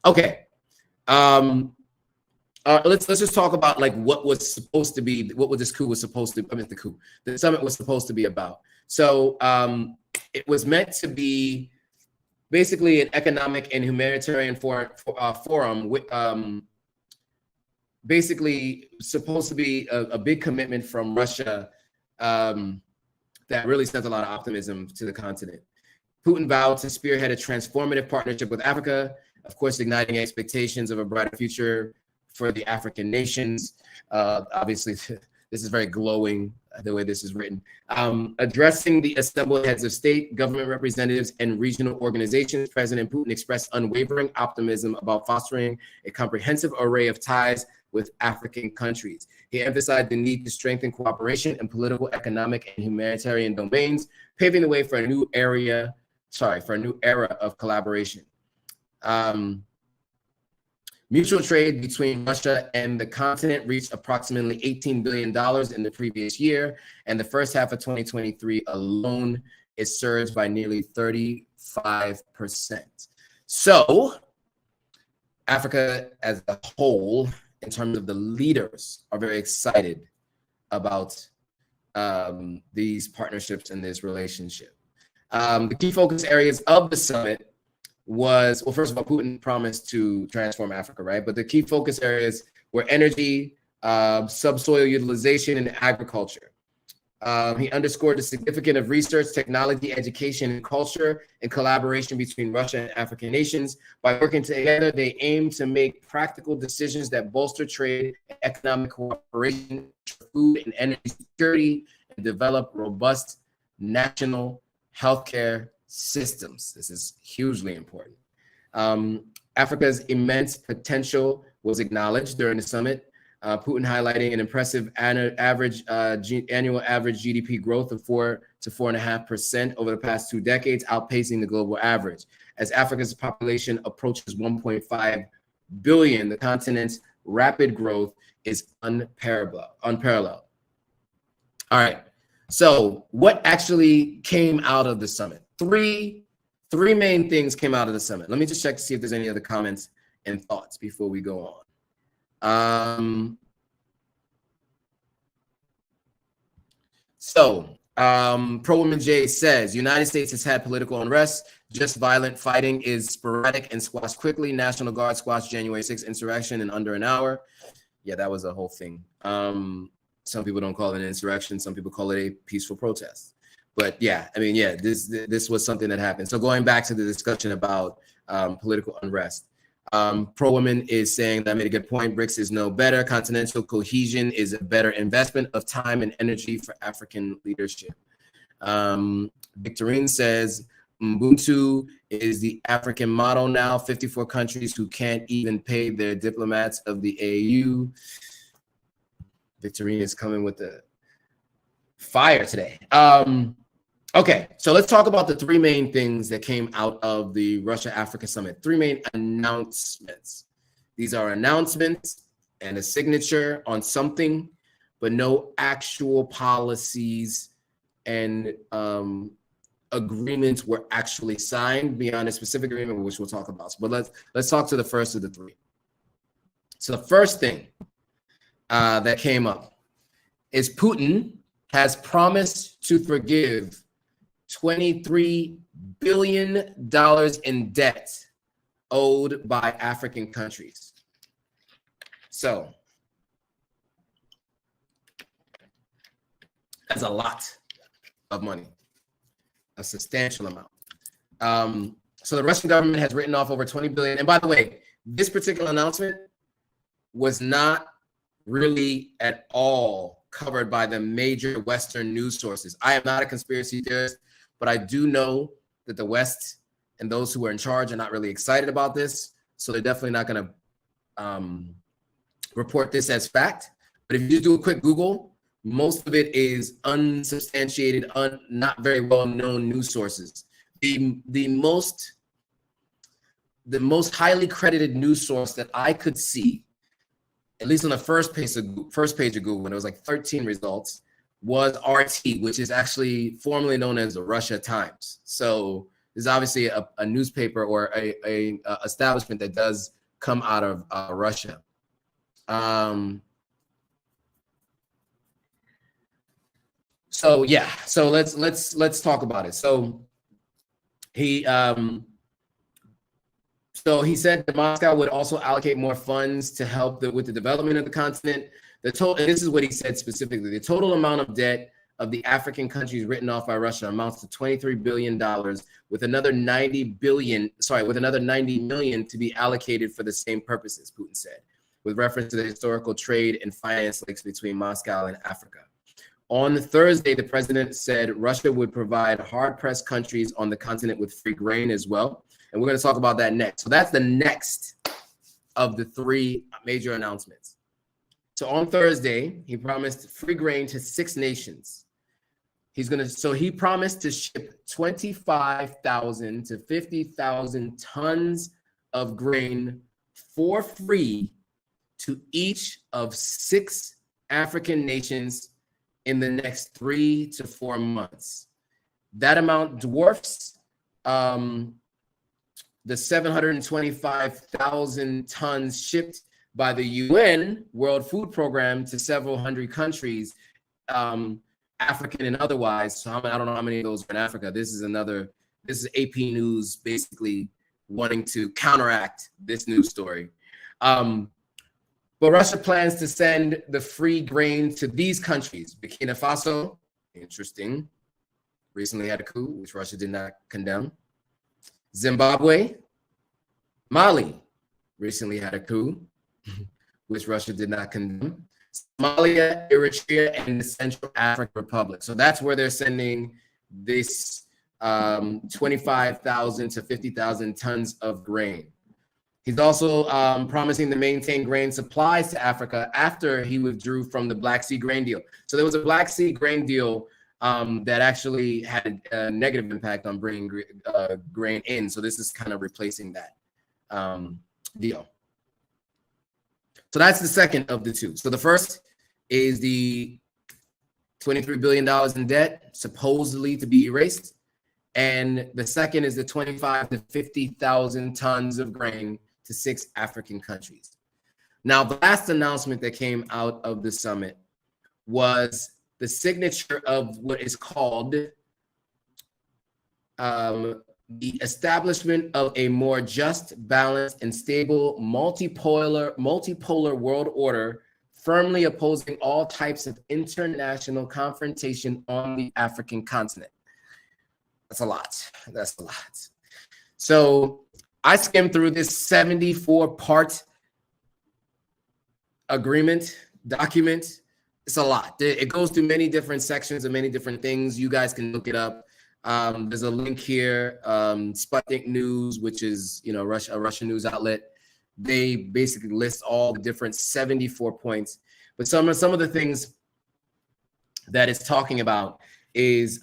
Okay. Let's just talk about like what was supposed to be, what this coup was supposed to, I mean, the summit was supposed to be about. So it was meant to be basically an economic and humanitarian forum with, basically supposed to be a big commitment from Russia that really sends a lot of optimism to the continent. Putin vowed to spearhead a transformative partnership with Africa, of course, igniting expectations of a brighter future for the African nations. Obviously, this is very glowing, the way this is written. Addressing the assembled heads of state, government representatives, and regional organizations, President Putin expressed unwavering optimism about fostering a comprehensive array of ties with African countries. He emphasized the need to strengthen cooperation in political, economic, and humanitarian domains, paving the way for a new era of collaboration. Mutual trade between Russia and the continent reached approximately $18 billion in the previous year, and the first half of 2023 alone is surged by nearly 35%. So, Africa as a whole, in terms of the leaders, are very excited about these partnerships and this relationship. The key focus areas of the summit was, well, first of all, Putin promised to transform Africa, right? But the key focus areas were energy, subsoil utilization, and agriculture. He underscored the significance of research, technology, education, and culture in collaboration between Russia and African nations. By working together, they aim to make practical decisions that bolster trade and economic cooperation, food and energy security, and develop robust national healthcare systems. This is hugely important. Africa's immense potential was acknowledged during the summit. Putin highlighting an impressive annual average GDP growth of 4 to 4.5% over the past 2 decades, outpacing the global average. As Africa's population approaches 1.5 billion, the continent's rapid growth is unparalleled. All right. So what actually came out of the summit? Three main things came out of the summit. Let me just check to see if there's any other comments and thoughts before we go on. Pro Woman J says, United States has had political unrest. Just violent fighting is sporadic and squashed quickly. National Guard squashed January 6th insurrection in under an hour. Yeah, that was a whole thing. Some people don't call it an insurrection. Some people call it a peaceful protest. But yeah, I mean, yeah, this was something that happened. So going back to the discussion about political unrest, Pro Woman is saying that I made a good point. BRICS is no better. Continental cohesion is a better investment of time and energy for African leadership. Victorine says Ubuntu is the African model now. 54 countries who can't even pay their diplomats of the AU. Victorine is coming with the fire today. Okay, so let's talk about the 3 main things that came out of the Russia-Africa Summit. 3 main announcements. These are announcements and a signature on something, but no actual policies and agreements were actually signed beyond a specific agreement, which we'll talk about. But let's talk to the first of the 3. So the first thing that came up is Putin has promised to forgive $23 billion in debt owed by African countries. So that's a lot of money, a substantial amount. So the Russian government has written off over 20 billion. And by the way, this particular announcement was not really at all covered by the major Western news sources. I am not a conspiracy theorist, but I do know that the West and those who are in charge are not really excited about this. So they're definitely not going to report this as fact. But if you just do a quick Google, most of it is unsubstantiated, not very well-known news sources. The most highly credited news source that I could see, at least on the first page of Google, when it was like 13 results, was RT, which is actually formerly known as the Russia Times. So there's obviously a newspaper or a establishment that does come out of Russia. So yeah, so let's talk about it. So he said that Moscow would also allocate more funds to help with the development of the continent. The total, and this is what he said specifically, the total amount of debt of the African countries written off by Russia amounts to $23 billion, with another 90 million to be allocated for the same purposes, Putin said, with reference to the historical trade and finance links between Moscow and Africa. On Thursday, the president said Russia would provide hard-pressed countries on the continent with free grain as well. And we're going to talk about that next. So that's the next of the 3 major announcements. So on Thursday, he promised free grain to 6 nations. He promised to ship 25,000 to 50,000 tons of grain for free to each of 6 African nations in the next 3 to 4 months. That amount dwarfs the 725,000 tons shipped by the UN World Food Program to several hundred countries, African and otherwise. So I don't know how many of those are in Africa. This is AP News basically wanting to counteract this news story. But Russia plans to send the free grain to these countries. Burkina Faso, interesting, recently had a coup, which Russia did not condemn. Zimbabwe, Mali, recently had a coup, which Russia did not condemn. Somalia, Eritrea, and the Central African Republic. So that's where they're sending this 25,000 to 50,000 tons of grain. He's also promising to maintain grain supplies to Africa after he withdrew from the Black Sea grain deal. So there was a Black Sea grain deal that actually had a negative impact on bringing grain in. So this is kind of replacing that deal. So that's the second of the two. So the first is the $23 billion in debt, supposedly to be erased. And the second is the 25 to 50,000 tons of grain to 6 African countries. Now, the last announcement that came out of the summit was the signature of what is called the establishment of a more just, balanced, and stable multipolar world order, firmly opposing all types of international confrontation on the African continent. That's a lot. That's a lot. So I skimmed through this 74-part agreement document. It's a lot. It goes through many different sections and many different things. You guys can look it up. There's a link here. Sputnik News, which is a Russian news outlet. They basically list all the different 74 points. But some of the things that it's talking about is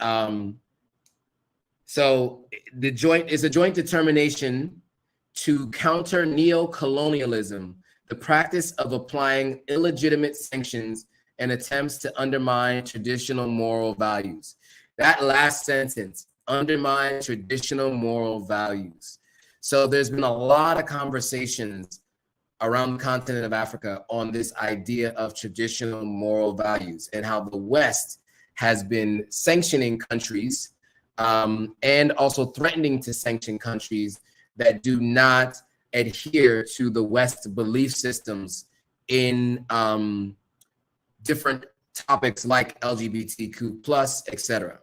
so the joint is a joint determination to counter neo-colonialism, the practice of applying illegitimate sanctions and attempts to undermine traditional moral values. That last sentence, undermine traditional moral values. So there's been a lot of conversations around the continent of Africa on this idea of traditional moral values and how the West has been sanctioning countries and also threatening to sanction countries that do not adhere to the West's belief systems in different topics like LGBTQ+, etc.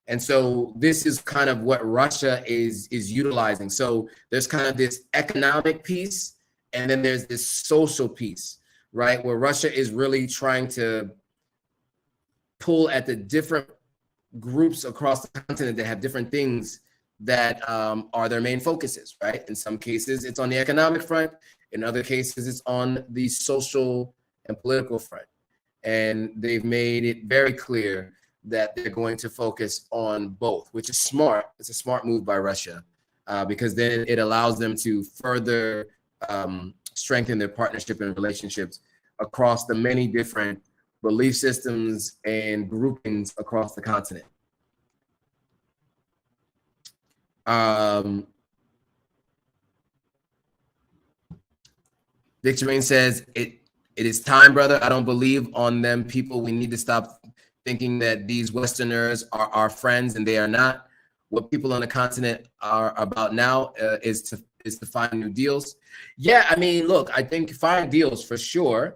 And so this is kind of what Russia is utilizing. So there's kind of this economic piece, and then there's this social piece, right? Where Russia is really trying to pull at the different groups across the continent that have different things that are their main focuses, right? In some cases, it's on the economic front. In other cases, it's on the social and political front. And they've made it very clear that they're going to focus on both, which is smart. It's a smart move by Russia because then it allows them to further strengthen their partnership and relationships across the many different belief systems and groupings across the continent. Victorine says, it is time, brother. I don't believe on them people. We need to stop thinking that these Westerners are our friends, and they are not. What people on the continent are about now is to find new deals. Yeah, I mean, look, I think find deals for sure.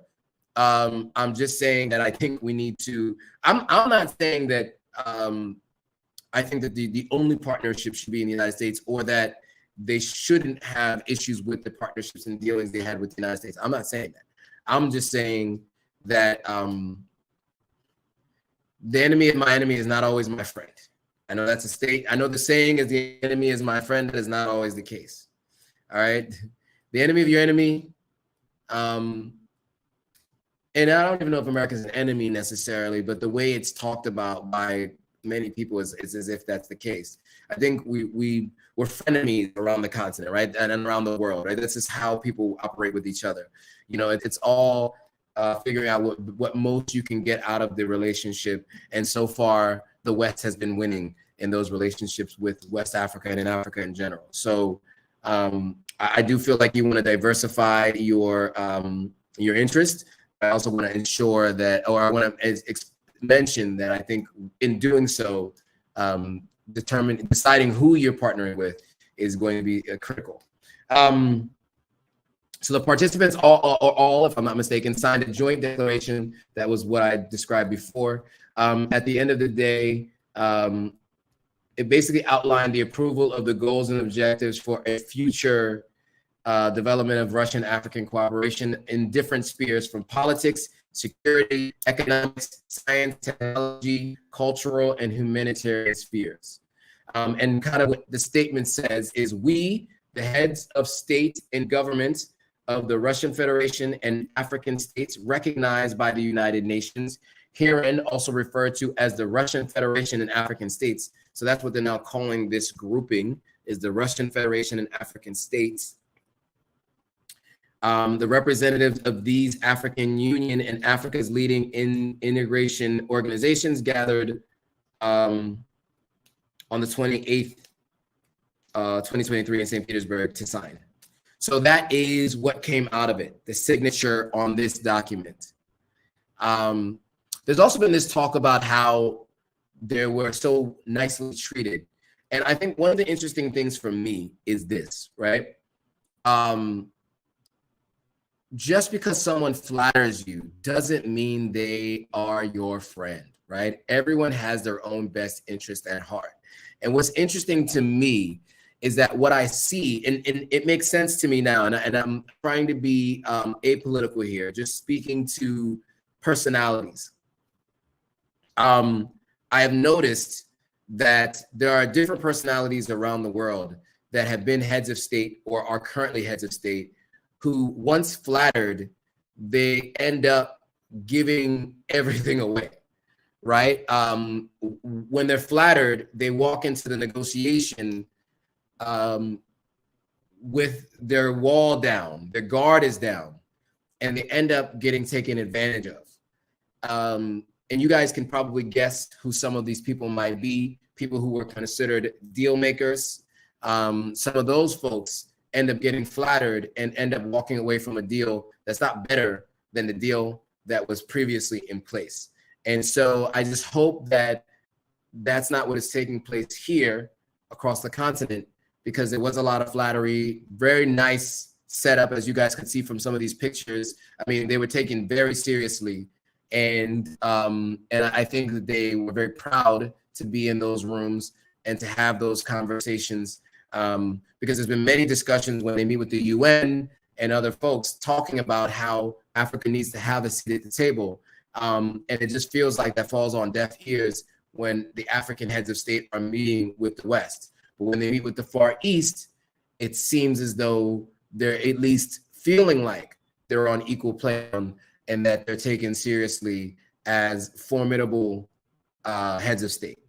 I'm just saying that I think we need to. I'm not saying that I think that the only partnership should be in the United States, or that they shouldn't have issues with the partnerships and dealings they had with the United States. I'm not saying that. I'm just saying that the enemy of my enemy is not always my friend. I know that's a state. I know the saying is the enemy is my friend. That is not always the case. All right. The enemy of your enemy and I don't even know if America is an enemy necessarily, but the way it's talked about by many people is as if that's the case. I think we're frenemies around the continent, right, and around the world, right. This is how people operate with each other. You know, it's all figuring out what most you can get out of the relationship, and so far the West has been winning in those relationships with West Africa and in Africa in general. So I do feel like you want to diversify your interest. I also want to ensure that, or I want to mention that I think in doing so, deciding who you're partnering with is going to be critical. So the participants all, if I'm not mistaken, signed a joint declaration. That was what I described before. At the end of the day, it basically outlined the approval of the goals and objectives for a future development of Russian-African cooperation in different spheres, from politics, security, economics, science, technology, cultural, and humanitarian spheres. And kind of what the statement says is, we, the heads of state and government of the Russian Federation and African states recognized by the United Nations, herein also referred to as the Russian Federation and African states. So that's what they're now calling this grouping, is the Russian Federation and African states. The representatives of these African Union and Africa's leading integration organizations gathered on the 28th, 2023 in St. Petersburg to sign. So that is what came out of it, the signature on this document. There's also been this talk about how they were so nicely treated. And I think one of the interesting things for me is this, right? Just because someone flatters you doesn't mean they are your friend, right? Everyone has their own best interest at heart. And what's interesting to me is that what I see, and it makes sense to me now, and I'm trying to be apolitical here, just speaking to personalities. I have noticed that there are different personalities around the world that have been heads of state or are currently heads of state, who once flattered, they end up giving everything away, right? When they're flattered, they walk into the negotiation with their wall down, their guard is down, and they end up getting taken advantage of. And you guys can probably guess who some of these people might be, people who were considered deal makers. Some of those folks end up getting flattered and end up walking away from a deal that's not better than the deal that was previously in place. And so I just hope that that's not what is taking place here across the continent, because there was a lot of flattery, very nice setup, as you guys could see from some of these pictures. I mean, they were taken very seriously. And I think that they were very proud to be in those rooms and to have those conversations, because there's been many discussions when they meet with the UN and other folks talking about how Africa needs to have a seat at the table. And it just feels like that falls on deaf ears when the African heads of state are meeting with the West. But when they meet with the Far East, it seems as though they're at least feeling like they're on equal plane and that they're taken seriously as formidable heads of state.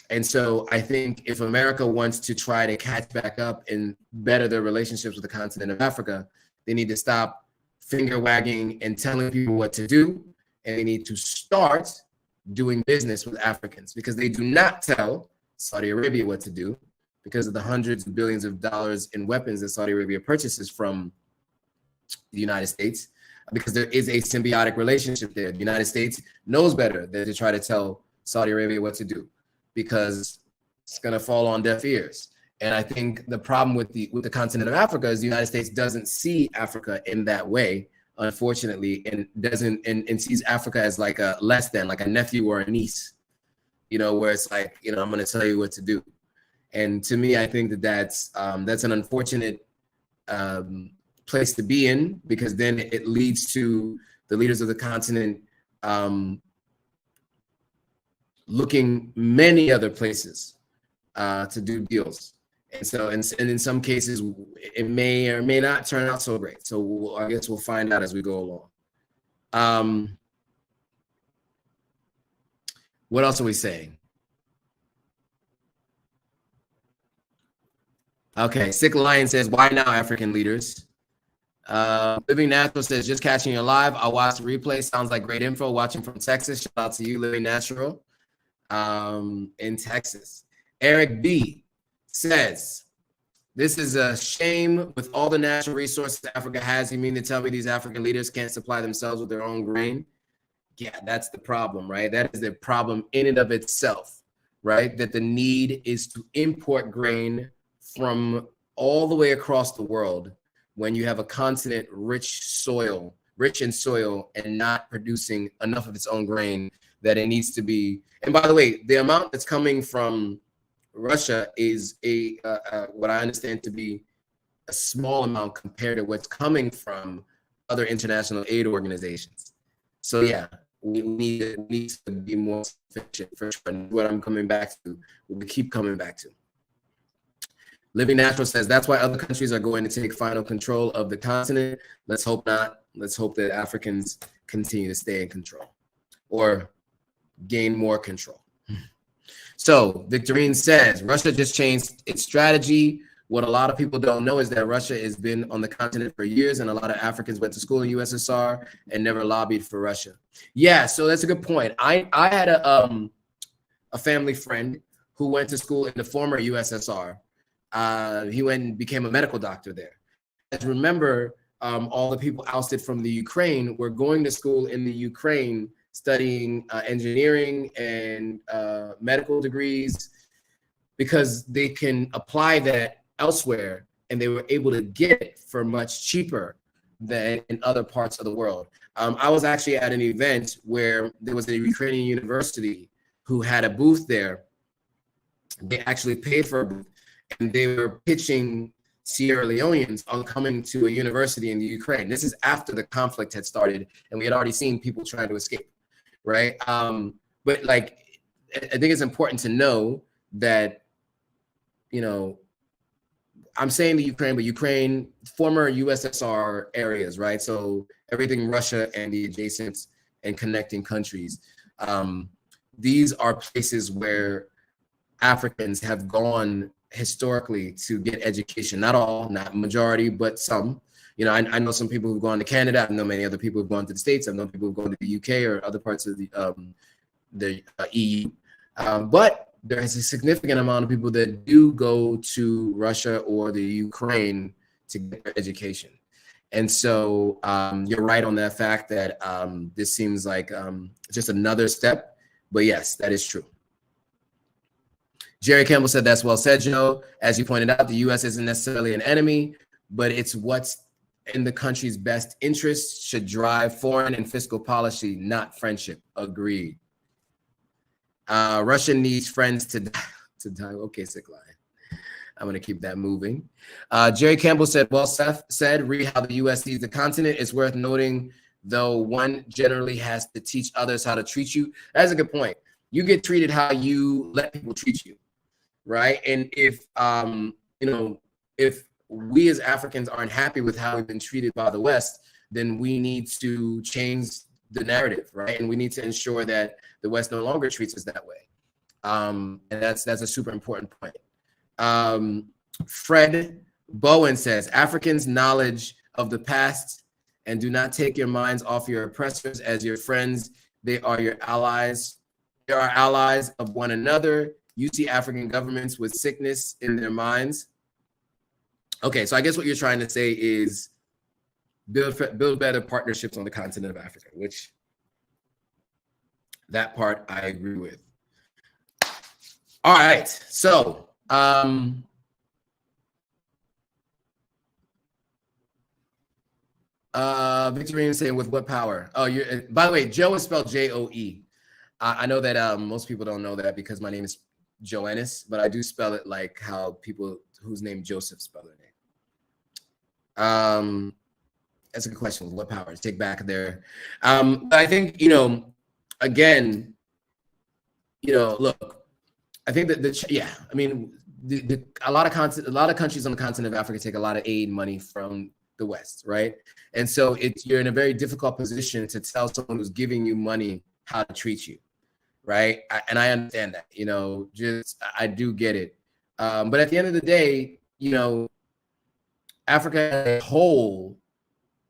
And so I think if America wants to try to catch back up and better their relationships with the continent of Africa, they need to stop finger wagging and telling people what to do. And they need to start doing business with Africans, because they do not tell Saudi Arabia what to do because of the hundreds of billions of dollars in weapons that Saudi Arabia purchases from the United States, because there is a symbiotic relationship there. The United States knows better than to try to tell Saudi Arabia what to do, because it's going to fall on deaf ears. And I think the problem with the continent of Africa is the United States doesn't see Africa in that way, unfortunately, and sees Africa as like a less than, like a nephew or a niece, where it's like, I'm going to tell you what to do. And to me, I think that's an unfortunate place to be in, because then it leads to the leaders of the continent looking many other places to do deals. And so, and in some cases, it may or may not turn out so great. So I guess we'll find out as we go along. What else are we saying? Okay, Sick Lion says, why now, African leaders? Living Natural says, just catching you live. I'll watch the replay. Sounds like great info. Watching from Texas. Shout out to you, Living Natural, in Texas. Eric B says, this is a shame with all the natural resources Africa has. You mean to tell me these African leaders can't supply themselves with their own grain? Yeah, that's the problem, right? That is the problem in and of itself, right? That the need is to import grain from all the way across the world when you have a continent rich in soil and not producing enough of its own grain that it needs to be. And by the way, the amount that's coming from Russia is what I understand to be a small amount compared to what's coming from other international aid organizations. So yeah, we need to be more sufficient for sure. And what I'm coming back to, we keep coming back to. Living Natural says that's why other countries are going to take final control of the continent. Let's hope not. Let's hope that Africans continue to stay in control or gain more control. So Victorine says Russia just changed its strategy. What a lot of people don't know is that Russia has been on the continent for years, and a lot of Africans went to school in USSR and never lobbied for Russia. Yeah, so that's a good point. I had a family friend who went to school in the former USSR. He went and became a medical doctor there. I remember all the people ousted from the Ukraine were going to school in the Ukraine studying engineering and medical degrees because they can apply that elsewhere, and they were able to get it for much cheaper than in other parts of the world. I was actually at an event where there was a Ukrainian university who had a booth there. They actually paid for a booth, and they were pitching Sierra Leoneans on coming to a university in the Ukraine. This is after the conflict had started, and we had already seen people trying to escape, right? But like, I think it's important to know that, you know, I'm saying the Ukraine, but Ukraine, former USSR areas, right? So everything Russia and the adjacent and connecting countries. These are places where Africans have gone historically to get education. Not all, not majority, but some. You know, I know some people who've gone to Canada. I know many other people who've gone to the States. I know people who've gone to the UK or other parts of the EU. But there is a significant amount of people that do go to Russia or the Ukraine to get their education. And so you're right on that fact that this seems like just another step. But yes, that is true. Jerry Campbell said, that's well said, Joe. As you pointed out, the U.S. isn't necessarily an enemy, but it's what's in the country's best interest should drive foreign and fiscal policy, not friendship. Agreed. Russia needs friends to die. Okay, Sick Lion. I'm going to keep that moving. Jerry Campbell said, well, Seth said, read how the U.S. sees the continent. It's worth noting, though, one generally has to teach others how to treat you. That's a good point. You get treated how you let people treat you, right? And if, you know, if we as Africans aren't happy with how we've been treated by the West, then we need to change the narrative, right? And we need to ensure that the West no longer treats us that way. And that's a super important point. Fred Bowen says, Africans' knowledge of the past and do not take your minds off your oppressors as your friends. They are your allies. They are allies of one another. You see African governments with sickness in their minds. Okay, so I guess what you're trying to say is build better partnerships on the continent of Africa, which that part I agree with. All right, so Victorine saying with what power? Oh, you. By the way, Joe is spelled J-O-E. I know that most people don't know that because my name is Joannis, but I do spell it like how people whose name Joseph spell their name. That's a good question. With what power? Take back there. But I think, you know, again, you know, look, I think that yeah, I mean, a lot of countries on the continent of Africa take a lot of aid money from the West, right? And so you're in a very difficult position to tell someone who's giving you money how to treat you, right? And I understand that, you know, I do get it. But at the end of the day, you know, Africa as a whole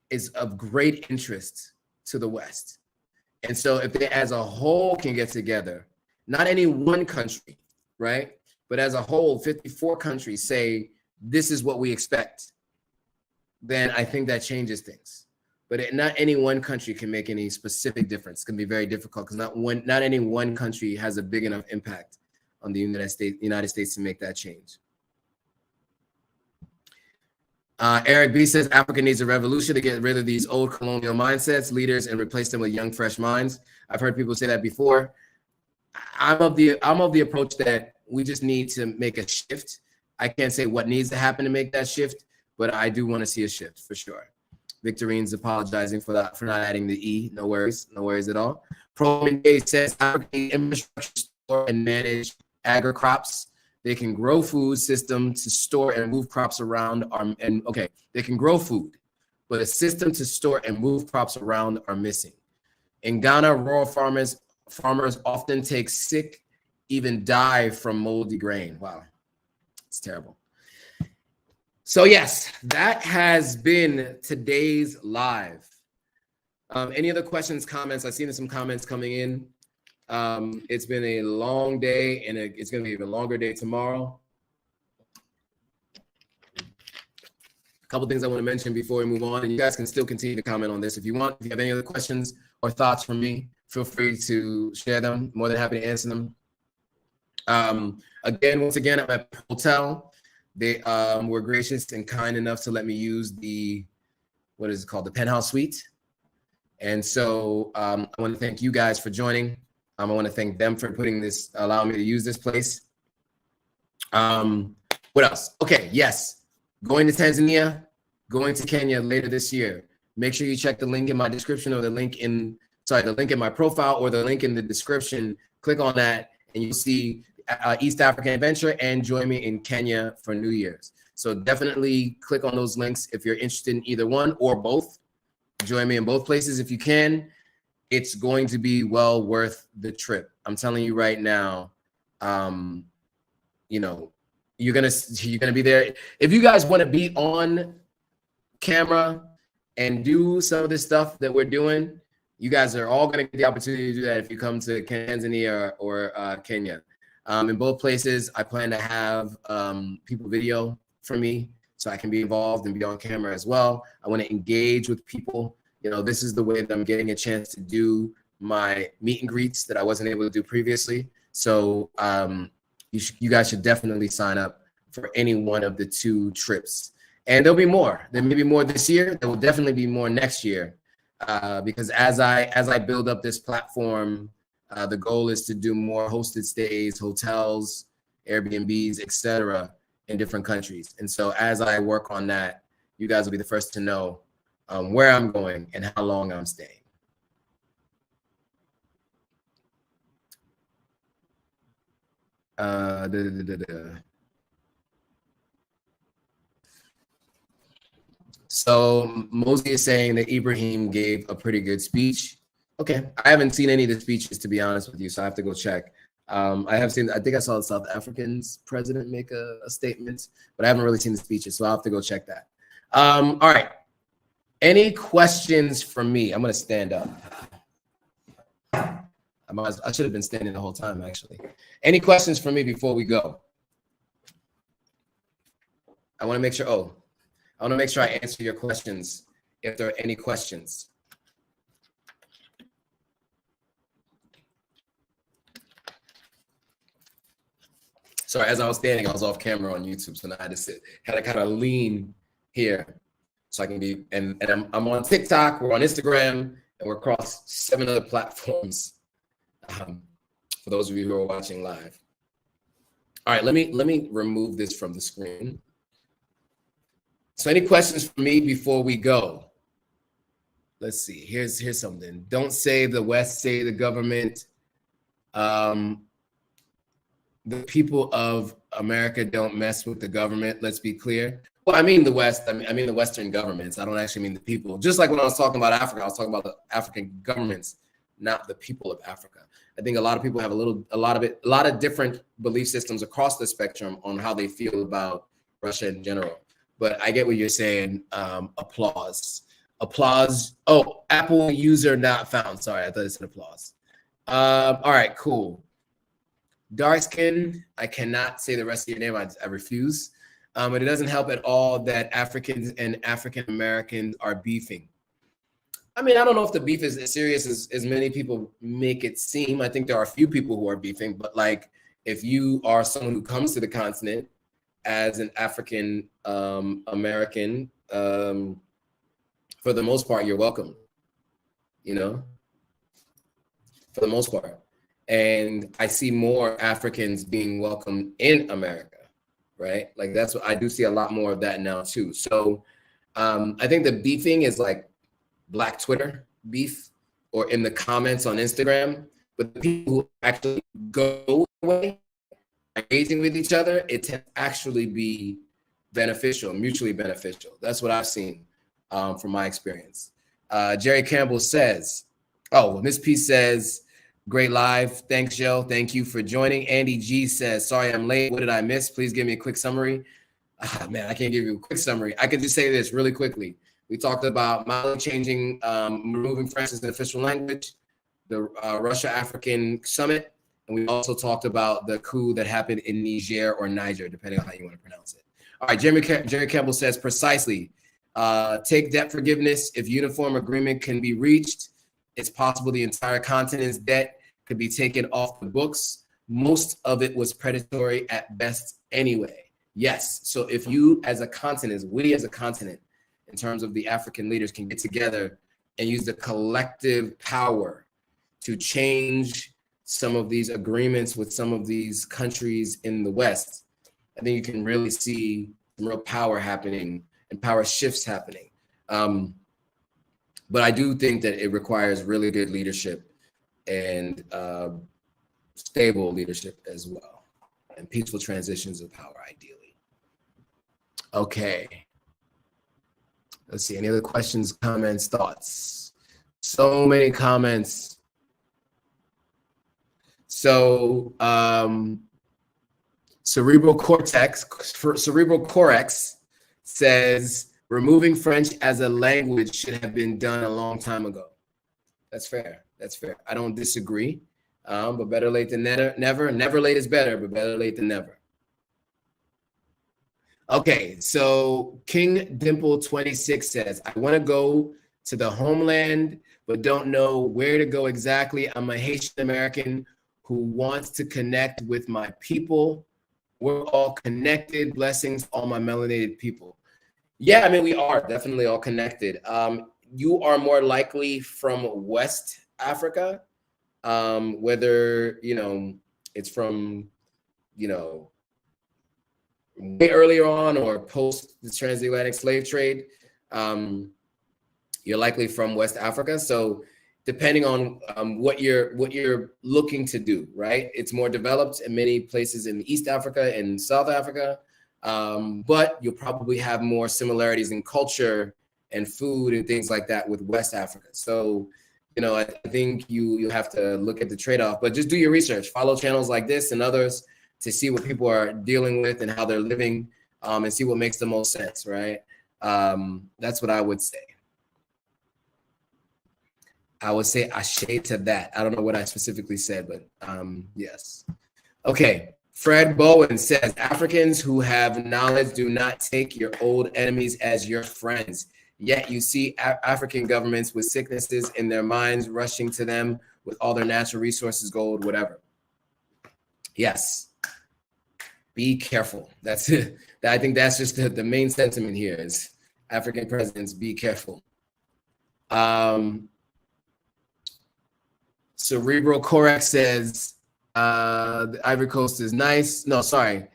is of great interest to the West. And so if they as a whole can get together, not any one country, right? But as a whole, 54 countries say, this is what we expect, then I think that changes things. But not any one country can make any specific difference. It's going to be very difficult because not any one country has a big enough impact on the United States to make that change. Eric B says Africa needs a revolution to get rid of these old colonial mindsets, leaders, and replace them with young, fresh minds. I've heard people say that before. I'm of the approach that we just need to make a shift. I can't say what needs to happen to make that shift, but I do want to see a shift for sure. Victorine's apologizing for not adding the E. No worries at all. Proman Day says Africa needs infrastructure to store and manage agri-crops. They can grow food system to store and move crops around they can grow food, but a system to store and move crops around are missing. In Ghana, rural farmers often take sick, even die from moldy grain. Wow, it's terrible. So yes, that has been today's live. Any other questions, comments? I've seen some comments coming in. It's been a long day, and it's going to be an even longer day tomorrow. A couple things I want to mention before we move on, and you guys can still continue to comment on this if you want. If you have any other questions or thoughts from me, feel free to share them. More than happy to answer them. Once again, I'm at the hotel. They were gracious and kind enough to let me use the penthouse suite. And so I want to thank you guys for joining. I want to thank them for allowing me to use this place. What else? Okay, yes. Going to Tanzania, going to Kenya later this year. Make sure you check the link in my description or the link in my profile or the link in the description. Click on that and you'll see East African Adventure and join me in Kenya for New Year's. So definitely click on those links if you're interested in either one or both. Join me in both places if you can. It's going to be well worth the trip. I'm telling you right now. You know, you're gonna be there. If you guys want to be on camera and do some of this stuff that we're doing, you guys are all gonna get the opportunity to do that if you come to Tanzania or Kenya. In both places, I plan to have people video for me so I can be involved and be on camera as well. I want to engage with people. You know, this is the way that I'm getting a chance to do my meet and greets that I wasn't able to do previously. So you guys should definitely sign up for any one of the two trips. And there'll be more. There may be more this year. There will definitely be more next year because as I build up this platform, the goal is to do more hosted stays, hotels, Airbnbs, etc. in different countries. And so as I work on that, you guys will be the first to know where I'm going and how long I'm staying. So Mosey is saying that Ibrahim gave a pretty good speech. Okay, I haven't seen any of the speeches, to be honest with you, so I have to go check. I think I saw the South African's president make a statement, but I haven't really seen the speeches, so I'll have to go check that. All right. Any questions from me? I'm going to stand up. I should have been standing the whole time, actually. Any questions from me before we go? I want to make sure I answer your questions if there are any questions. Sorry, as I was standing, I was off camera on YouTube, so now I had to kind of lean here so I can be, and I'm on TikTok, we're on Instagram, and we're across 7 other platforms for those of you who are watching live. All right, let me remove this from the screen. So any questions for me before we go? Let's see, here's something. Don't say the West, say the government. The people of America don't mess with the government. Let's be clear. Well, I mean the West. I mean the Western governments. I don't actually mean the people. Just like when I was talking about Africa, I was talking about the African governments, not the people of Africa. I think a lot of people have a lot of different belief systems across the spectrum on how they feel about Russia in general. But I get what you're saying. Applause. Oh, Apple user not found. Sorry, I thought it said applause. All right, cool. Dark skin. I cannot say the rest of your name. I refuse. But it doesn't help at all that Africans and African Americans are beefing. I mean, I don't know if the beef is as serious as many people make it seem. I think there are a few people who are beefing, but like if you are someone who comes to the continent as an African American, for the most part, you're welcome, you know, for the most part. And I see more Africans being welcomed in America, right? Like that's what I do see a lot more of that now too. So I think the beefing is like Black Twitter beef or in the comments on Instagram, but the people who actually go away engaging with each other, it tends to actually be beneficial, mutually beneficial. That's what I've seen from my experience. Jerry Campbell says, oh, Miss P says, great live. Thanks, Joe. Thank you for joining. Andy G says, sorry, I'm late. What did I miss? Please give me a quick summary. Man, I can't give you a quick summary. I can just say this really quickly. We talked about Mali changing, removing French as an official language, the Russia-African summit, and we also talked about the coup that happened in Niger or Niger, depending on how you want to pronounce it. All right, Jerry Campbell says, precisely, take debt forgiveness. If uniform agreement can be reached, it's possible the entire continent's debt could be taken off the books. Most of it was predatory at best anyway. Yes, so if you as a continent, we as a continent, in terms of the African leaders can get together and use the collective power to change some of these agreements with some of these countries in the West, I think you can really see some real power happening and power shifts happening. But I do think that it requires really good leadership and stable leadership as well, and peaceful transitions of power, ideally. Okay. Let's see, any other questions, comments, thoughts? So many comments. So Cerebral Cortex says, removing French as a language should have been done a long time ago. That's fair. That's fair. I don't disagree. But better late than never. Never late is better, but better late than never. Okay, so King Dimple 26 says, I want to go to the homeland, but don't know where to go exactly. I'm a Haitian American who wants to connect with my people. We're all connected. Blessings, all my melanated people. Yeah, I mean, we are definitely all connected. You are more likely from West Africa, whether, it's from, way earlier on or post the transatlantic slave trade, you're likely from West Africa. So depending on what you're looking to do, right? It's more developed in many places in East Africa and South Africa, but you'll probably have more similarities in culture and food and things like that with West Africa. So, I think you have to look at the trade-off, but just do your research, follow channels like this and others to see what people are dealing with and how they're living, and see what makes the most sense, right? That's what I would say. I would say ashe to that. I don't know what I specifically said, but yes. Okay, Fred Bowen says, Africans who have knowledge do not take your old enemies as your friends. Yet you see African governments with sicknesses in their minds rushing to them with all their natural resources, gold, whatever. Yes. Be careful. That's it. I think that's just the main sentiment here is African presidents, be careful. Cerebral Correct says the Ivory Coast is nice. No, sorry.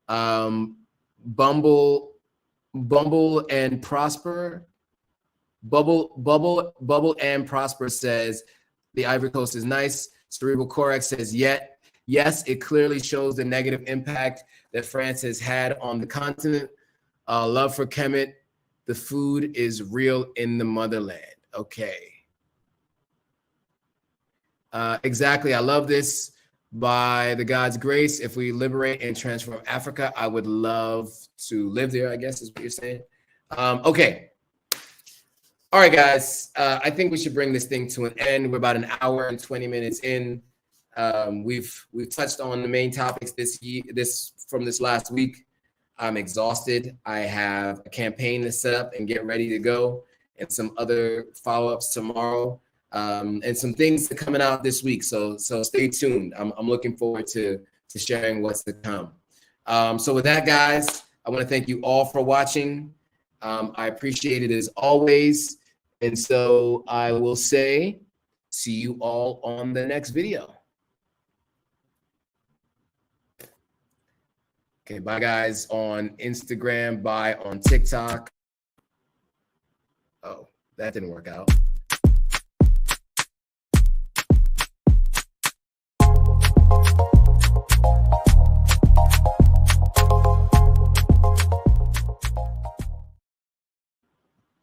Bumble and Prosper. Bubble and Prosper says the Ivory Coast is nice. Cerebral Correct says yes, it clearly shows the negative impact that France has had on the continent. Love for Kemet. The food is real in the motherland. Okay. Exactly. I love this. By the God's grace, if we liberate and transform Africa, I would love to live there, I guess is what you're saying. Okay. All right, guys. I think we should bring this thing to an end. We're about an hour and 20 minutes in. We've touched on the main topics from this last week. I'm exhausted. I have a campaign to set up and get ready to go, and some other follow-ups tomorrow. And some things are coming out this week. So stay tuned. I'm looking forward to sharing what's to come. So with that, guys, I want to thank you all for watching. I appreciate it as always. And so I will say, see you all on the next video. Okay, bye guys on Instagram, bye on TikTok. Oh, that didn't work out.